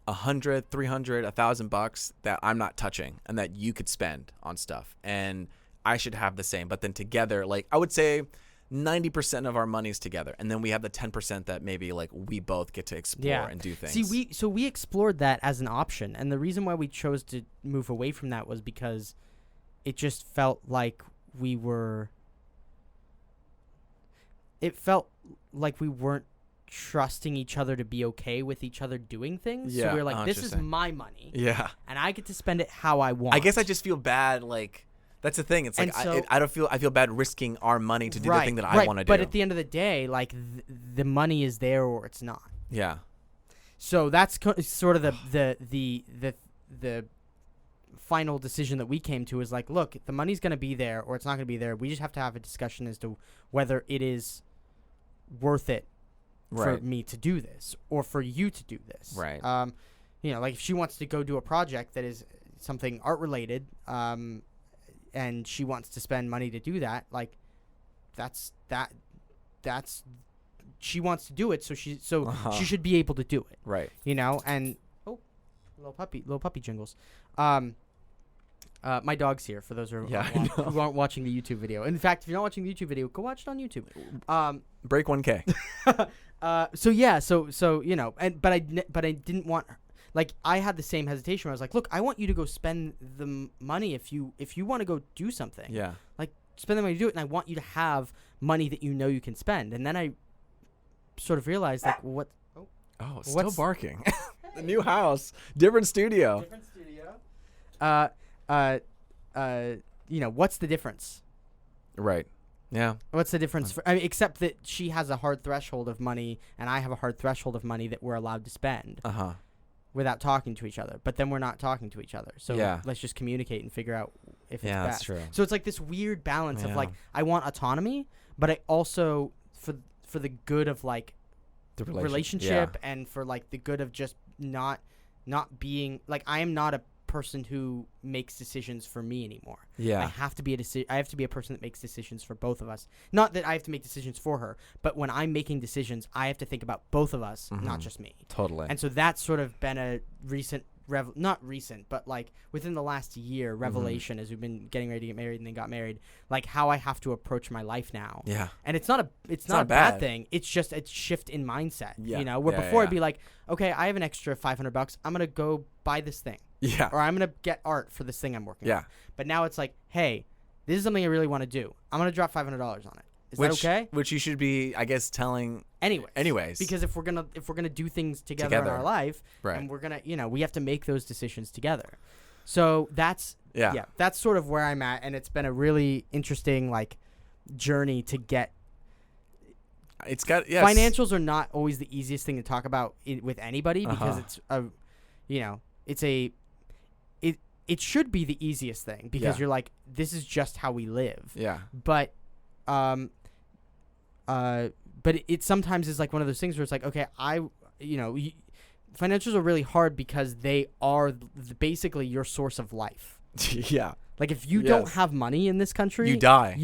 $100, $300, $1,000 that I'm not touching and that you could spend on stuff, and I should have the same. But then together, like, I would say 90% of our money's together, and then we have the 10% that maybe like we both get to explore and do things. See, we explored that as an option, and the reason why we chose to move away from that was because it just felt like we weren't trusting each other to be okay with each other doing things. So we were like, this is my money, and I get to spend it how I want. I guess I just feel bad, like. That's the thing. It's like I feel bad risking our money to do the thing that I want to do. But at the end of the day, like the money is there or it's not. Yeah. So that's sort of the final decision that we came to is like, look, the money's going to be there or it's not going to be there. We just have to have a discussion as to whether it is worth it for me to do this or for you to do this. Right. Like if she wants to go do a project that is something art related, and she wants to spend money to do that, like that's she wants to do it, so she should be able to do it. Right. And little puppy jingles. My dog's here for those who aren't watching the YouTube video. In fact, if you're not watching the YouTube video, go watch it on YouTube. Break 1K. But I didn't want her. Like, I had the same hesitation where I was like, look, I want you to go spend the money if you want to go do something. Yeah. Like, spend the money to do it, and I want you to have money that you know you can spend. And then I sort of realized, like, what... Oh, still barking. The new house. Different studio. What's the difference? Right. Yeah. What's the difference? Except that she has a hard threshold of money, and I have a hard threshold of money that we're allowed to spend. Without talking to each other. But then we're not talking to each other. So let's just communicate and figure out if it's best. Yeah, that's true. So it's like this weird balance of like, I want autonomy, but I also, for the good of like the relationship and for like the good of just not being, like, I am not a person who makes decisions for me anymore. Yeah. I have to be a person that makes decisions for both of us. Not that I have to make decisions for her, but when I'm making decisions, I have to think about both of us, not just me. Totally. And so that's sort of been a recent not recent, but like within the last year revelation as we've been getting ready to get married and then got married, like how I have to approach my life now. Yeah. And it's not a bad thing. It's just a shift in mindset. Yeah. You know, where before I'd be like, okay, I have an extra $500. I'm going to go buy this thing. Yeah. Or I'm going to get art for this thing I'm working on. Yeah. But now it's like, hey, this is something I really want to do. I'm going to drop $500 on it. Is that okay? Which you should be, I guess, telling. Anyways. Because if we're gonna do things together in our life, right. and we're gonna, we have to make those decisions together. So that's that's sort of where I'm at, and it's been a really interesting like journey to get. It's got financials are not always the easiest thing to talk about with anybody because it's it should be the easiest thing because you're like, this is just how we live. Yeah. But it sometimes is like one of those things where it's like, okay, financials are really hard because they are basically your source of life. Yeah. Like if you don't have money in this country, you die.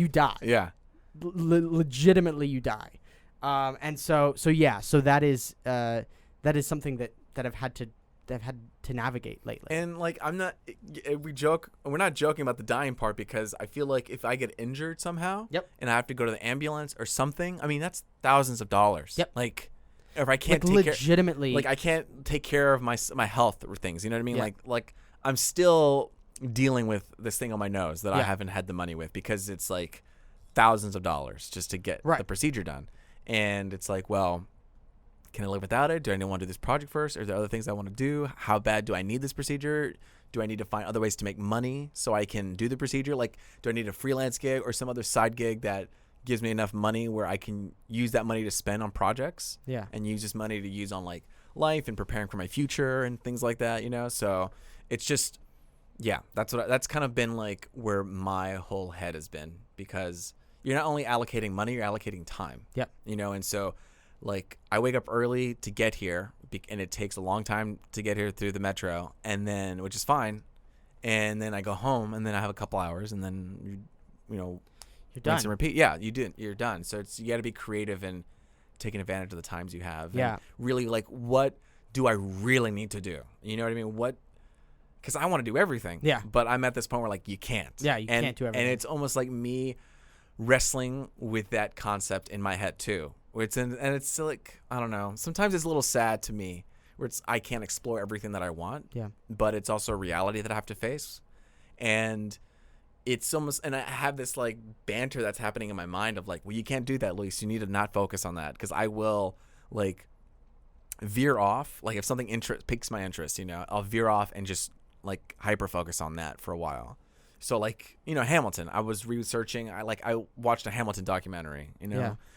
Yeah. Legitimately, you die. And so that is something that I've had to navigate lately. And like we're not joking about the dying part because I feel like if I get injured somehow and I have to go to the ambulance or something, I mean that's thousands of dollars. Yep. Like if I can't legitimately like I can't take care of my health or things, you know what I mean? Yeah. Like I'm still dealing with this thing on my nose that I haven't had the money with because it's like thousands of dollars just to get the procedure done. And it's like, well, can I live without it? Do I want to do this project first? Or are there other things I want to do? How bad do I need this procedure? Do I need to find other ways to make money so I can do the procedure? Like, do I need a freelance gig or some other side gig that gives me enough money where I can use that money to spend on projects? Yeah. And use this money to use on like life and preparing for my future and things like that, So it's just, that's kind of been like where my whole head has been because you're not only allocating money, you're allocating time. Yep. And so like I wake up early to get here and it takes a long time to get here through the metro and then, which is fine. And then I go home and then I have a couple hours and then, you're done. Rinse and repeat. Yeah, you're done. So you got to be creative and taking advantage of the times you have. Yeah. And really like, what do I really need to do? You know what I mean? Because I want to do everything. Yeah. But I'm at this point where like you can't. Yeah, can't do everything. And it's almost like me wrestling with that concept in my head too. And it's like, I don't know. Sometimes it's a little sad to me where I can't explore everything that I want. Yeah. But it's also a reality that I have to face. And it's almost, and I have this like banter that's happening in my mind of like, well, you can't do that, Luis. You need to not focus on that because I will like veer off. Like if something piques my interest, I'll veer off and just like hyper focus on that for a while. So like, Hamilton, I was researching, I watched a Hamilton documentary,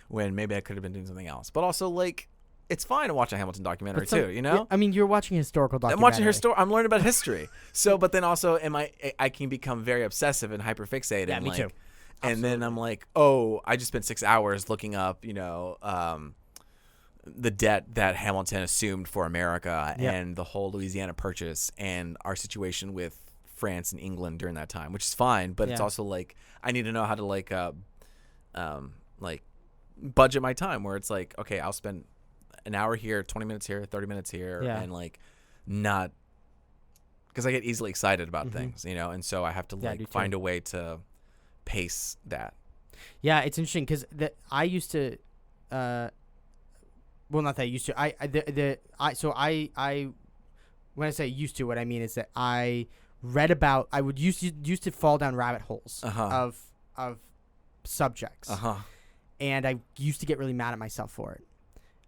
when maybe I could have been doing something else. But also like, it's fine to watch a Hamilton documentary too, I mean, you're watching a historical documentary. I'm learning about history. So, but then also I can become very obsessive and hyperfixated. Yeah, me too. And then I'm like, oh, I just spent 6 hours looking up, the debt that Hamilton assumed for America and the whole Louisiana Purchase and our situation with France and England during that time, which is fine, but it's also like I need to know how to like budget my time where it's like, okay, I'll spend an hour here, 20 minutes here, 30 minutes here, and like not because I get easily excited about things, and so I have to like find a way to pace that. Yeah, it's interesting because I used to, well, not that I used to. I when I say used to, what I mean is that I read about. I would used to fall down rabbit holes of subjects, and I used to get really mad at myself for it.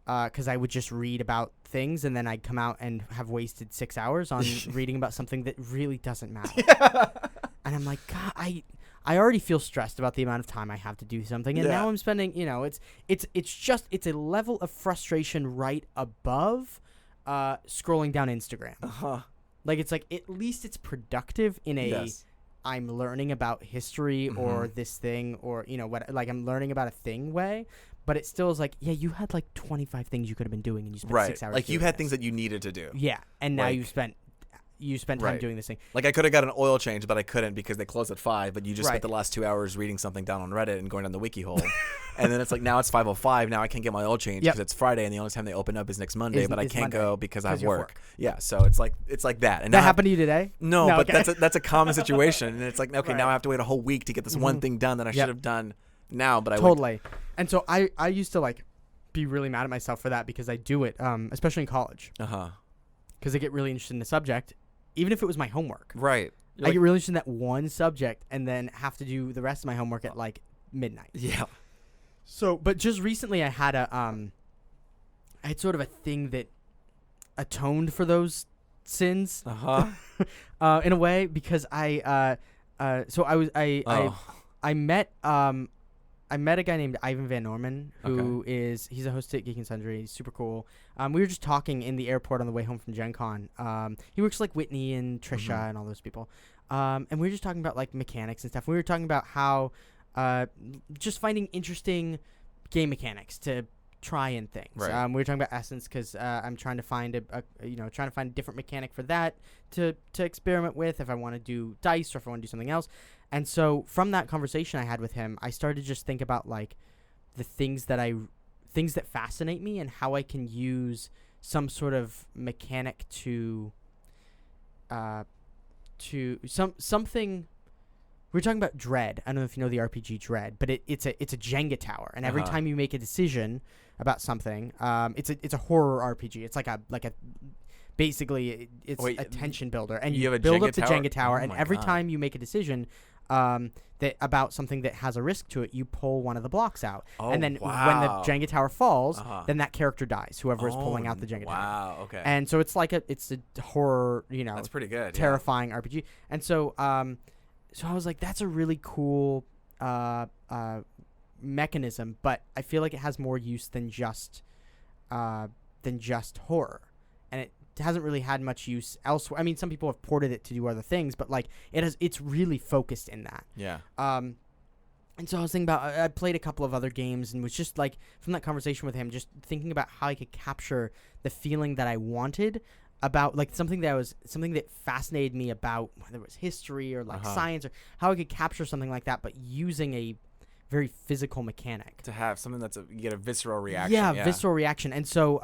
Because I would just read about things and then I'd come out and have wasted 6 hours on reading about something that really doesn't matter. And I'm like, God, I already feel stressed about the amount of time I have to do something, and now I'm spending, it's a level of frustration right above scrolling down Instagram. Like it's like at least it's productive in a I'm learning about history or this thing or what, like I'm learning about a thing way. But it still is like, you had like 25 things you could have been doing and you spent 6 hours. Like you had things that you needed to do. Yeah. And now you've spent you spend time Right. doing this thing. Like I could have got an oil change, but I couldn't because they closed at 5. But you just Right. spent the last 2 hours reading something down on Reddit and going down the wiki hole, and then it's like now it's 5:05. Now I can't get my oil change because it's Friday, and the only time they open up is next Monday. But I can't go because I have work. Yeah, so it's like that. And that happened to you today? No, but okay. that's a common situation, and it's like okay, Right. now I have to wait a whole week to get this one thing done that I should have done now. But I totally. And so I used to like be really mad at myself for that because I do it, especially in college. Because I get really interested in the subject, even if it was my homework. Right. I get really interested in that one subject and then have to do the rest of my homework at like midnight. Yeah. So, but just recently I had I had sort of a thing that atoned for those sins. In a way, because I met a guy named Ivan Van Norman, who he's a host at Geek and Sundry. He's super cool. We were just talking in the airport on the way home from Gen Con. He works like Whitney and Trisha and all those people. And we were just talking about like mechanics and stuff. We were talking about how just finding interesting game mechanics to try in things. Right. We were talking about Essence because I'm trying to find trying to find a different mechanic for that to experiment with if I want to do dice or if I want to do something else. And so from that conversation I had with him, I started to just think about like the things that fascinate me and how I can use some sort of mechanic to something. We were talking about Dread. I don't know if you know the RPG Dread, but it's a Jenga tower, and every time you make a decision about something, it's a horror RPG. It's like a basically it's a tension builder, and you build up the Jenga tower, and every time you make a decision that about something that has a risk to it, you pull one of the blocks out, and then when the Jenga tower falls, then that character dies. Whoever is pulling out the Jenga tower. Wow. Okay. And so it's a horror, that's pretty good. Terrifying RPG, and so So I was like, that's a really cool mechanism, but I feel like it has more use than just horror, and it hasn't really had much use elsewhere. I mean, some people have ported it to do other things, but like it's really focused in that. Yeah. And so I was thinking about, I played a couple of other games and was just like, from that conversation with him, just thinking about how I could capture the feeling that I wanted about like something that fascinated me about whether it was history or like science, or how I could capture something like that, but using a very physical mechanic to have something you get a visceral reaction. Yeah, visceral reaction. And so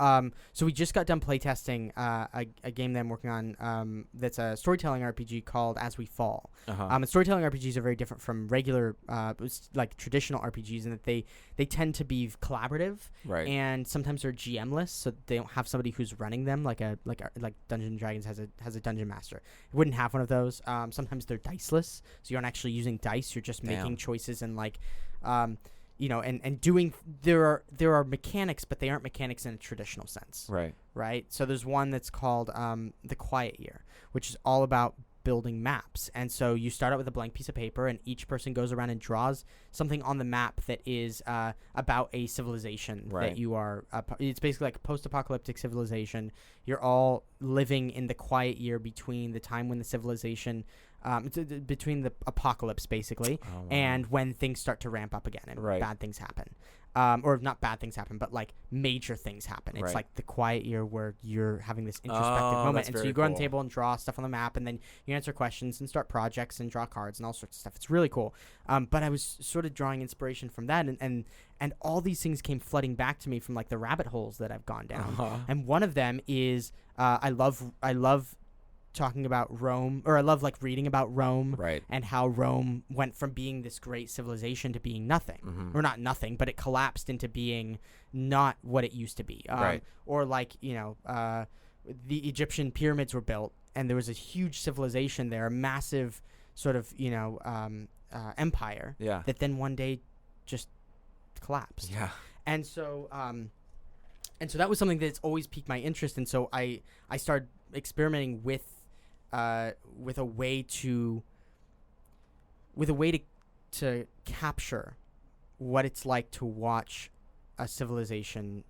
so we just got done playtesting a game that I'm working on that's a storytelling RPG called As We Fall. And storytelling RPGs are very different from regular like traditional RPGs in that they tend to be collaborative, right? And sometimes they're GM-less, so they don't have somebody who's running them like Dungeons and Dragons has a dungeon master. It wouldn't have one of those. Sometimes they're diceless, so you aren't actually using dice. You're just making choices and like and doing there are mechanics, but they aren't mechanics in a traditional sense. Right. So there's one that's called The Quiet Year, which is all about building maps. And so you start out with a blank piece of paper, and each person goes around and draws something on the map that is about a civilization that you are. It's basically like a post-apocalyptic civilization. You're all living in the quiet year between the time when the civilization. Between the apocalypse, basically, and when things start to ramp up again and bad things happen. Or not bad things happen, but like major things happen. It's like the quiet year where you're having this introspective moment. And so you go on the table and draw stuff on the map, and then you answer questions and start projects and draw cards and all sorts of stuff. It's really cool. But I was sort of drawing inspiration from that, and all these things came flooding back to me from like the rabbit holes that I've gone down. And one of them is I love talking about Rome, or I love like reading about Rome, and how Rome went from being this great civilization to being nothing, or not nothing, but it collapsed into being not what it used to be. Or like the Egyptian pyramids were built, and there was a huge civilization there, a massive sort of empire that then one day just collapsed. And so that was something that's always piqued my interest, and so I started experimenting with a way to capture what it's like to watch a civilization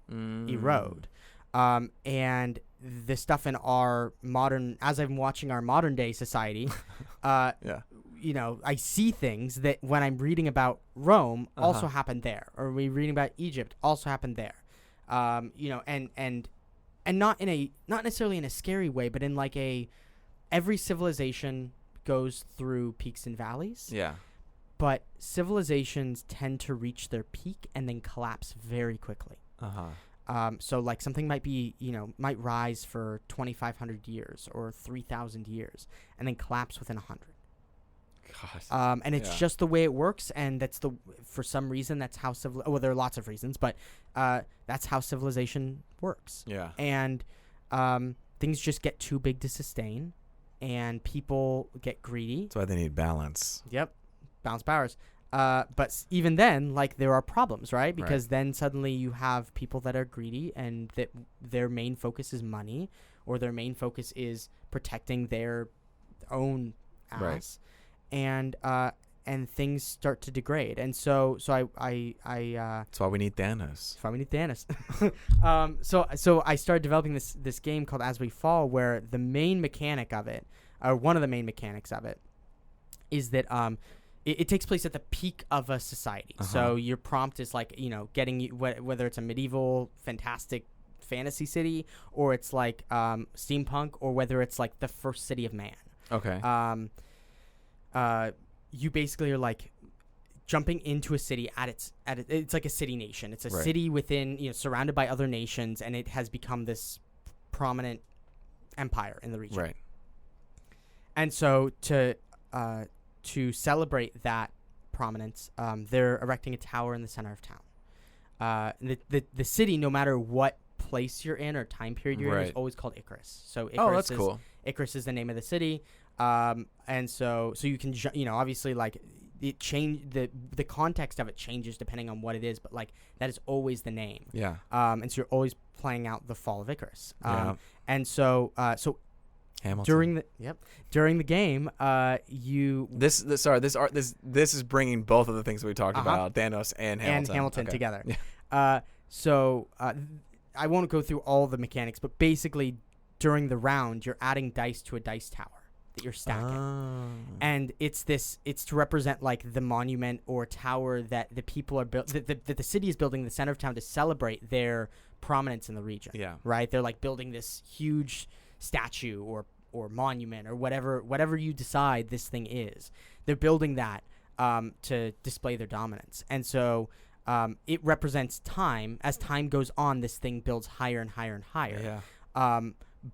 erode. And the stuff in our modern, as I'm watching our modern day society, I see things that when I'm reading about Rome also happened there, or we reading about Egypt also happened there. And not necessarily in a scary way, but in like every civilization goes through peaks and valleys. Yeah. But civilizations tend to reach their peak and then collapse very quickly. So like something might be, might rise for 2,500 years or 3,000 years and then collapse within 100. God. And it's just the way it works, and for some reason that's how well, there are lots of reasons, but that's how civilization works. Yeah. And things just get too big to sustain, and people get greedy. That's why they need balance. Yep, balance powers. But even then, like, there are problems, right? Because then suddenly you have people that are greedy and that their main focus is money, or their main focus is protecting their own ass. Right. And things start to degrade, and so I that's why we need Thanos. That's why we need Thanos. So I started developing this game called As We Fall, where the main mechanic of it, or one of the main mechanics of it, is that it takes place at the peak of a society. So your prompt is like, getting you, whether it's a medieval fantastic fantasy city, or it's like steampunk, or whether it's like the first city of man. Okay. You basically are like jumping into a city it's like a city nation. It's a city within, surrounded by other nations, and it has become this prominent empire in the region. Right. And so to celebrate that prominence, they're erecting a tower in the center of town. The city, no matter what place you're in or time period you're in, is always called Icarus. So Icarus that's cool. Icarus is the name of the city. And so you can, obviously, like, it the context of it changes depending on what it is, but like that is always the name. Yeah. And so you're always playing out the fall of Icarus. And so Hamilton. During the game, this is bringing both of the things we talked about, Thanos and Hamilton together. Yeah. I won't go through all the mechanics, but basically during the round, you're adding dice to a dice tower that you're stacking. And it's to represent like the monument or tower that the people are that the city is building in the center of town to celebrate their prominence in the region. Yeah. Right? They're like building this huge statue or monument or whatever you decide this thing is. They're building that to display their dominance. And so it represents time. As time goes on, this thing builds higher and higher and higher. Yeah.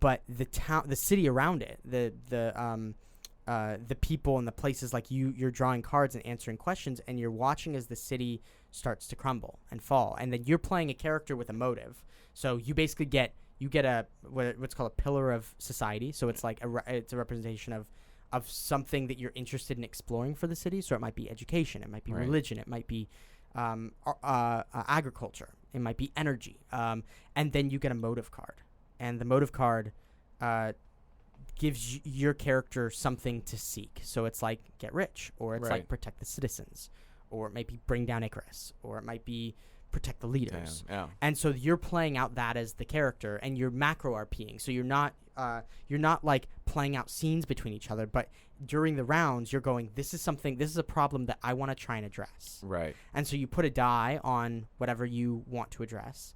But the city around it, the people and the places, like you're drawing cards and answering questions, and you're watching as the city starts to crumble and fall, and then you're playing a character with a motive. So you basically get what's called a pillar of society. So it's like it's a representation of something that you're interested in exploring for the city. So it might be education, it might be religion, it might be agriculture, it might be energy, and then you get a motive card. And the motive card gives your character something to seek. So it's like get rich, or it's like protect the citizens, or it might be bring down Icarus, or it might be protect the leaders. Damn, yeah. And so you're playing out that as the character, and you're macro RPing. So you're not like playing out scenes between each other, but during the rounds you're going, this is a problem that I want to try and address. Right. And so you put a die on whatever you want to address.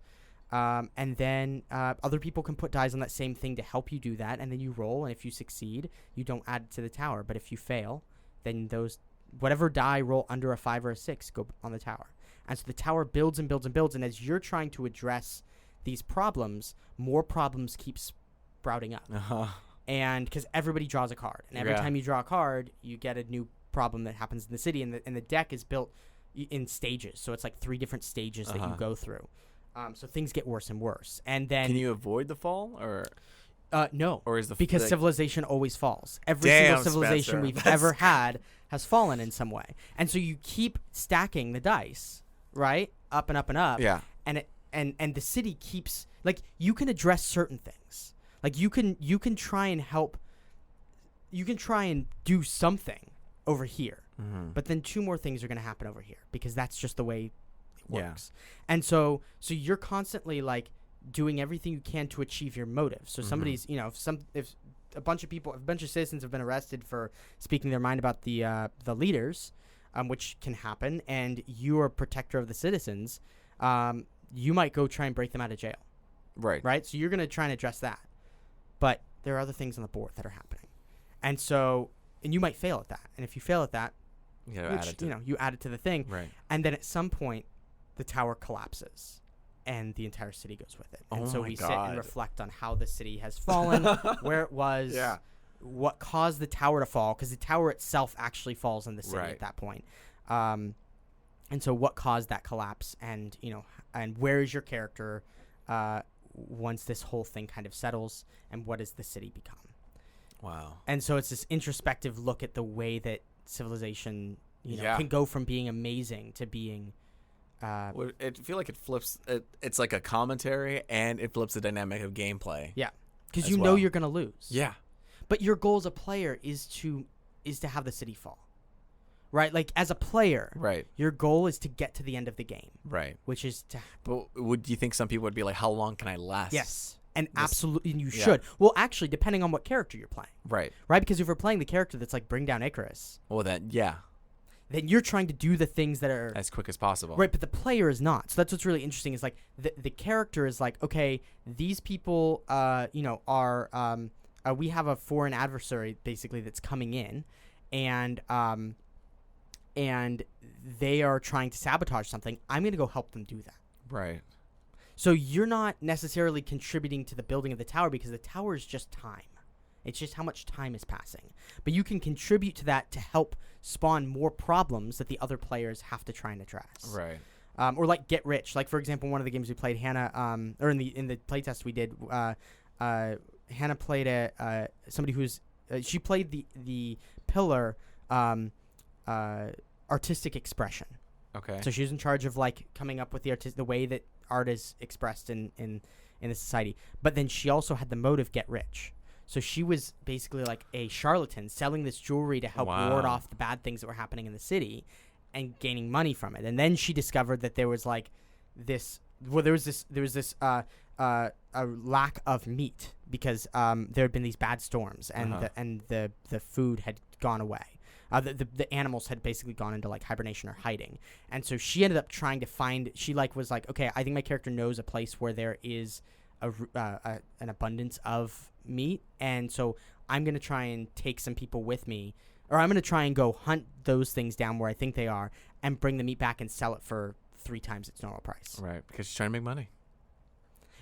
And then other people can put dice on that same thing to help you do that, and then you roll, and if you succeed, you don't add it to the tower. But if you fail, then those whatever die roll under a 5 or a 6 go on the tower. And so the tower builds and builds and builds, and as you're trying to address these problems, more problems keep sprouting up. And because everybody draws a card, and every time you draw a card, you get a new problem that happens in the city, and the deck is built in stages. So it's like 3 different stages that you go through. So things get worse and worse, and then can you avoid the fall, or no? Or is because civilization always falls. Every single civilization we've ever had has fallen in some way, and so you keep stacking the dice, right, up and up and up. Yeah, and the city keeps, like, you can address certain things, like you can try and help, you can try and do something over here, but then 2 more things are going to happen over here because that's just the way works. And so you're constantly like doing everything you can to achieve your motive. So somebody's, if a bunch of citizens have been arrested for speaking their mind about the leaders, which can happen, and you are a protector of the citizens, you might go try and break them out of jail. Right. So you're going to try and address that. But there are other things on the board that are happening. And you might fail at that. And if you fail at that, you add it to you add it to the thing. Right. And then at some point, the tower collapses, and the entire city goes with it. And so we sit and reflect on how the city has fallen, where it was, what caused the tower to fall, because the tower itself actually falls in the city at that point. And so what caused that collapse, and and where is your character once this whole thing kind of settles, and what does the city become? Wow. And so it's this introspective look at the way that civilization can go from being amazing to being I feel like it flips it's like a commentary, and it flips the dynamic of gameplay. Yeah, because you know you're gonna lose. Yeah, but your goal as a player is to have the city fall, right? Like, as a player, right, your goal is to get to the end of the game, right, which is to but would you think some people would be like, how long can I last? Yes. And absolutely, you should. Well, actually, depending on what character you're playing. Right. Right? Because if you're playing the character that's like bring down Icarus. Well, then you're trying to do the things that are as quick as possible. Right, but the player is not. So that's what's really interesting is like the character is like, okay, these people, are we have a foreign adversary basically that's coming in, and they are trying to sabotage something. I'm going to go help them do that. Right. So you're not necessarily contributing to the building of the tower, because the tower is just time. It's just how much time is passing. But you can contribute to that to help spawn more problems that the other players have to try and address. Right. Or like get rich. Like, for example, one of the games we played, Hannah, or in the playtest we did, Hannah played somebody who's she played the pillar artistic expression. Okay. So she was in charge of like coming up with the way that art is expressed in the society. But then she also had the motive get rich. So she was basically like a charlatan selling this jewelry to help ward off the bad things that were happening in the city and gaining money from it. And then she discovered that there was like this a lack of meat because there had been these bad storms and the food had gone away. The animals had basically gone into like hibernation or hiding. And so she ended up trying to find, she like was like, okay, I think my character knows a place where there is an abundance of meat, and so I'm going to try and take some people with me, or I'm going to try and go hunt those things down where I think they are and bring the meat back and sell it for 3 times its normal price. Right, because she's trying to make money.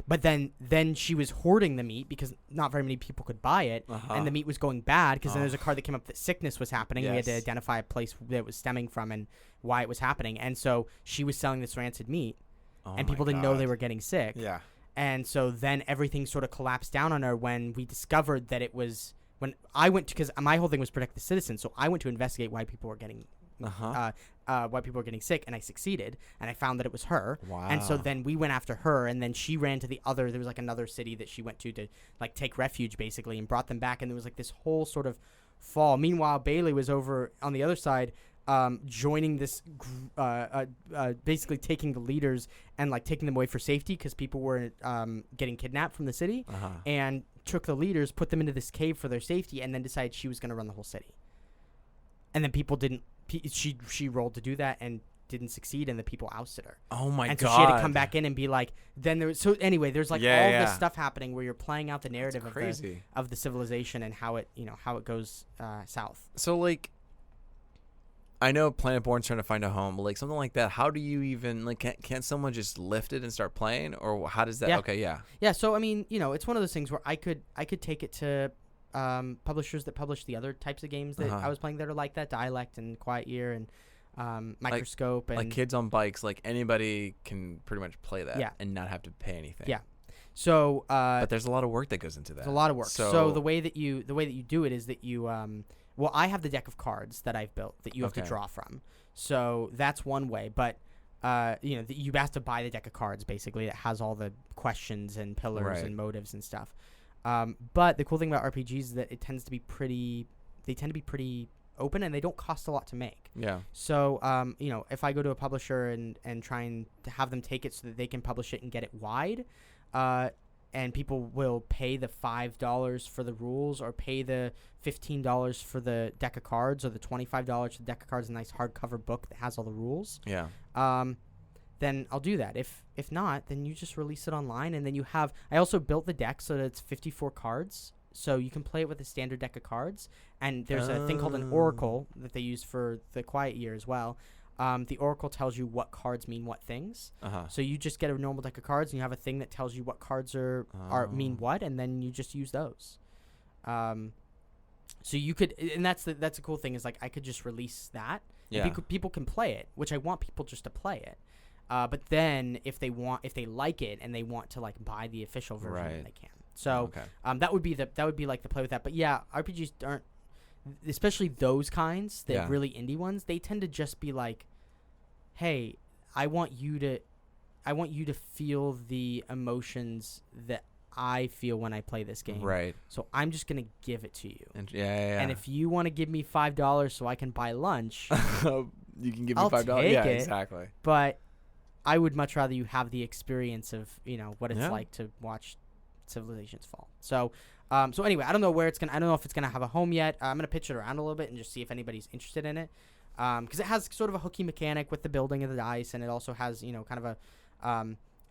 But then she was hoarding the meat because not very many people could buy it, and the meat was going bad because then there's a card that came up that sickness was happening, and we had to identify a place that it was stemming from and why it was happening. And so she was selling this rancid meat, and people didn't know they were getting sick. Yeah. And so then everything sort of collapsed down on her when we discovered that it was when I went to, because my whole thing was protect the citizens, so I went to investigate why people were getting sick, and I succeeded, and I found that it was her. Wow. And so then we went after her, and then she ran to there was like another city that she went to like take refuge basically, and brought them back, and there was like this whole sort of fall. Meanwhile, Bailey was over on the other side, joining this, basically taking the leaders and like taking them away for safety because people were getting kidnapped from the city, and took the leaders, put them into this cave for their safety, and then decided she was going to run the whole city. And then people didn't. She rolled to do that and didn't succeed, and the people ousted her. Oh my god! And so she had to come back in and be like. Then there was there's like all this stuff happening where you're playing out the narrative of the civilization and how it goes south. So like, I know Planet Born's trying to find a home, but like something like that. How do you even like? Can't someone just lift it and start playing, or how does that? Yeah. Okay, yeah. Yeah. So I mean, it's one of those things where I could take it to publishers that publish the other types of games that I was playing that are like that, Dialect and Quiet Year and Microscope, and like Kids on Bikes. Like anybody can pretty much play that and not have to pay anything. Yeah. So but there's a lot of work that goes into that. There's a lot of work. So the way that you do it is that you well, I have the deck of cards that I've built that you have to draw from. So that's one way, but you have to buy the deck of cards basically that has all the questions and pillars and motives and stuff. But the cool thing about RPGs is that it tends to be pretty open, and they don't cost a lot to make. Yeah. So, if I go to a publisher and try and to have them take it so that they can publish it and get it wide, and people will pay the $5 for the rules, or pay the $15 for the deck of cards, or the $25 for the deck of cards, a nice hardcover book that has all the rules. Yeah. Then I'll do that. If not, then you just release it online, and then you have. I also built the deck so that it's 54 cards. So you can play it with a standard deck of cards, and there's a thing called an oracle that they use for the Quiet Year as well. The oracle tells you what cards mean what things. So you just get a normal deck of cards, and you have a thing that tells you what cards are mean what, and then you just use those. So you could, and that's a cool thing, is like I could just release that. Yeah. People can play it, which I want people just to play it. But then if they like it and they want to like buy the official version, they can. So that would be like the play with that. But yeah, RPGs aren't, especially those kinds, the really indie ones. They tend to just be like, hey, I want you to feel the emotions that I feel when I play this game. Right. So I'm just gonna give it to you. And if you want to give me $5 so I can buy lunch, you can give me I'll $5. take Yeah, it, exactly. But I would much rather you have the experience of what it's like to watch civilizations fall. So anyway, I don't know I don't know if it's gonna have a home yet. I'm gonna pitch it around a little bit and just see if anybody's interested in it. Because it has sort of a hooky mechanic with the building of the dice, and it also has kind of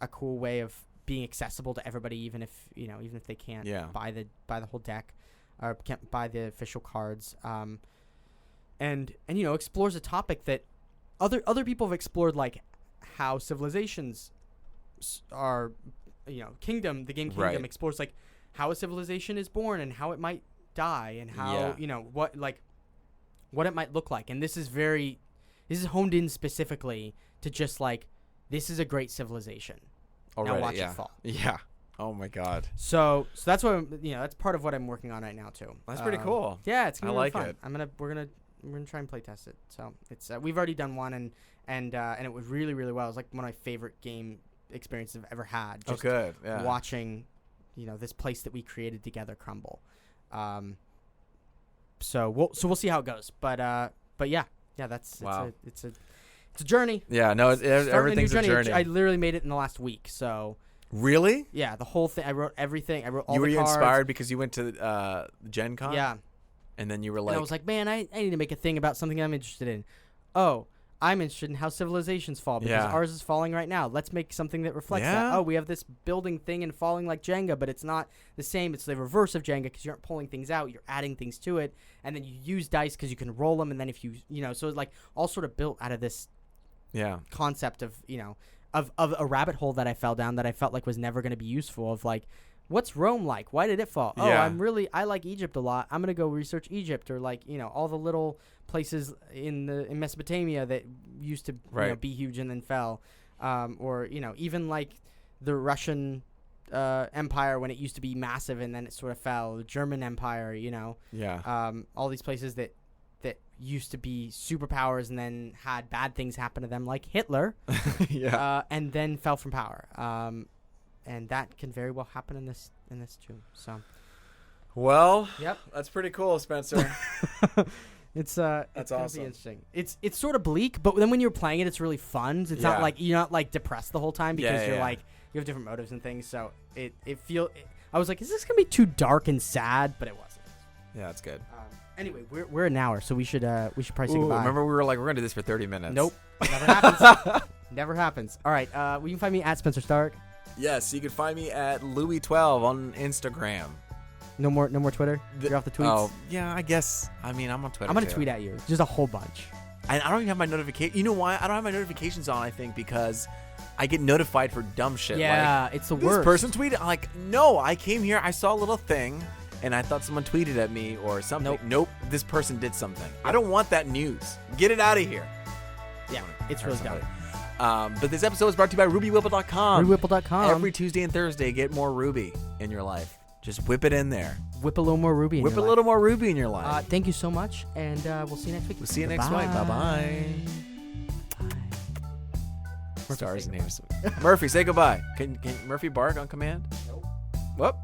a cool way of being accessible to everybody, even if they can't buy the whole deck or can't buy the official cards. And explores a topic that other people have explored, like how civilizations are, Kingdom, the game Kingdom explores like how a civilization is born and how it might die and how what it might look like. And this is honed in specifically to just like, this is a great civilization. Already, now watch it fall. Yeah. Oh my God. So that's what that's part of what I'm working on right now too. That's pretty cool. Yeah, it's gonna be really fun. It. We're gonna try and play test it. So it's we've already done one and it was really, really well. It was like one of my favorite game experiences I've ever had. Just good. Yeah. Watching, this place that we created together crumble. So we'll see how it goes. But yeah, that's wow. It's a journey. Yeah, no, everything's a journey. I literally made it in the last week. So really, yeah, the whole thing. I wrote everything. I wrote all the cards. You were inspired because you went to Gen Con? Yeah. And then you were like, and I was like, man, I need to make a thing about something I'm interested in. Oh, I'm interested in how civilizations fall because ours is falling right now. Let's make something that reflects that. Oh, we have this building thing and falling like Jenga, but it's not the same. It's the reverse of Jenga because you aren't pulling things out. You're adding things to it. And then you use dice because you can roll them. And then if so it's like all sort of built out of this concept of, of a rabbit hole that I fell down that I felt like was never going to be useful, of like, what's Rome like? Why did it fall? Oh, I like Egypt a lot. I'm going to go research Egypt, or like, all the little places in Mesopotamia that used to be huge and then fell. Or, even like the Russian Empire when it used to be massive and then it sort of fell. The German Empire, all these places that used to be superpowers and then had bad things happen to them, like Hitler, and then fell from power. And that can very well happen in this too. So, well, that's pretty cool, Spencer. It's that's awesome. Be interesting. It's sort of bleak, but then when you're playing it, it's really fun. It's not like you're not like depressed the whole time because you're like you have different motives and things. So I was like, is this gonna be too dark and sad? But it wasn't. Yeah, it's good. Anyway, we're an hour, so we should probably say goodbye. Remember we were like, we're gonna do this for 30 minutes. Nope, never happens. Never happens. All right, you can find me at Spenser Starke. Yes, you can find me at Louis12 on Instagram. No more Twitter? You're off the tweets? Oh, yeah, I guess. I mean, I'm on Twitter. I'm going to tweet at you. Just a whole bunch. I don't even have my notification. You know why? I don't have my notifications on, I think, because I get notified for dumb shit. Yeah, like, it's the worst. This person tweeted. I'm like, no, I came here, I saw a little thing, and I thought someone tweeted at me or something. Nope, this person did something. I don't want that news. Get it out of here. Yeah, it's really dumb. But this episode is brought to you by RubyWhipple.com. RubyWhipple.com. Every Tuesday and Thursday, get more Ruby in your life. Just whip it in there. Whip a little more Ruby in your life. Whip a little more Ruby in your life. Thank you so much, and we'll see you next week. We'll see you next week. Bye-bye. Bye. Stars and names. Murphy, say goodbye. Can Murphy bark on command? Nope. Whoop.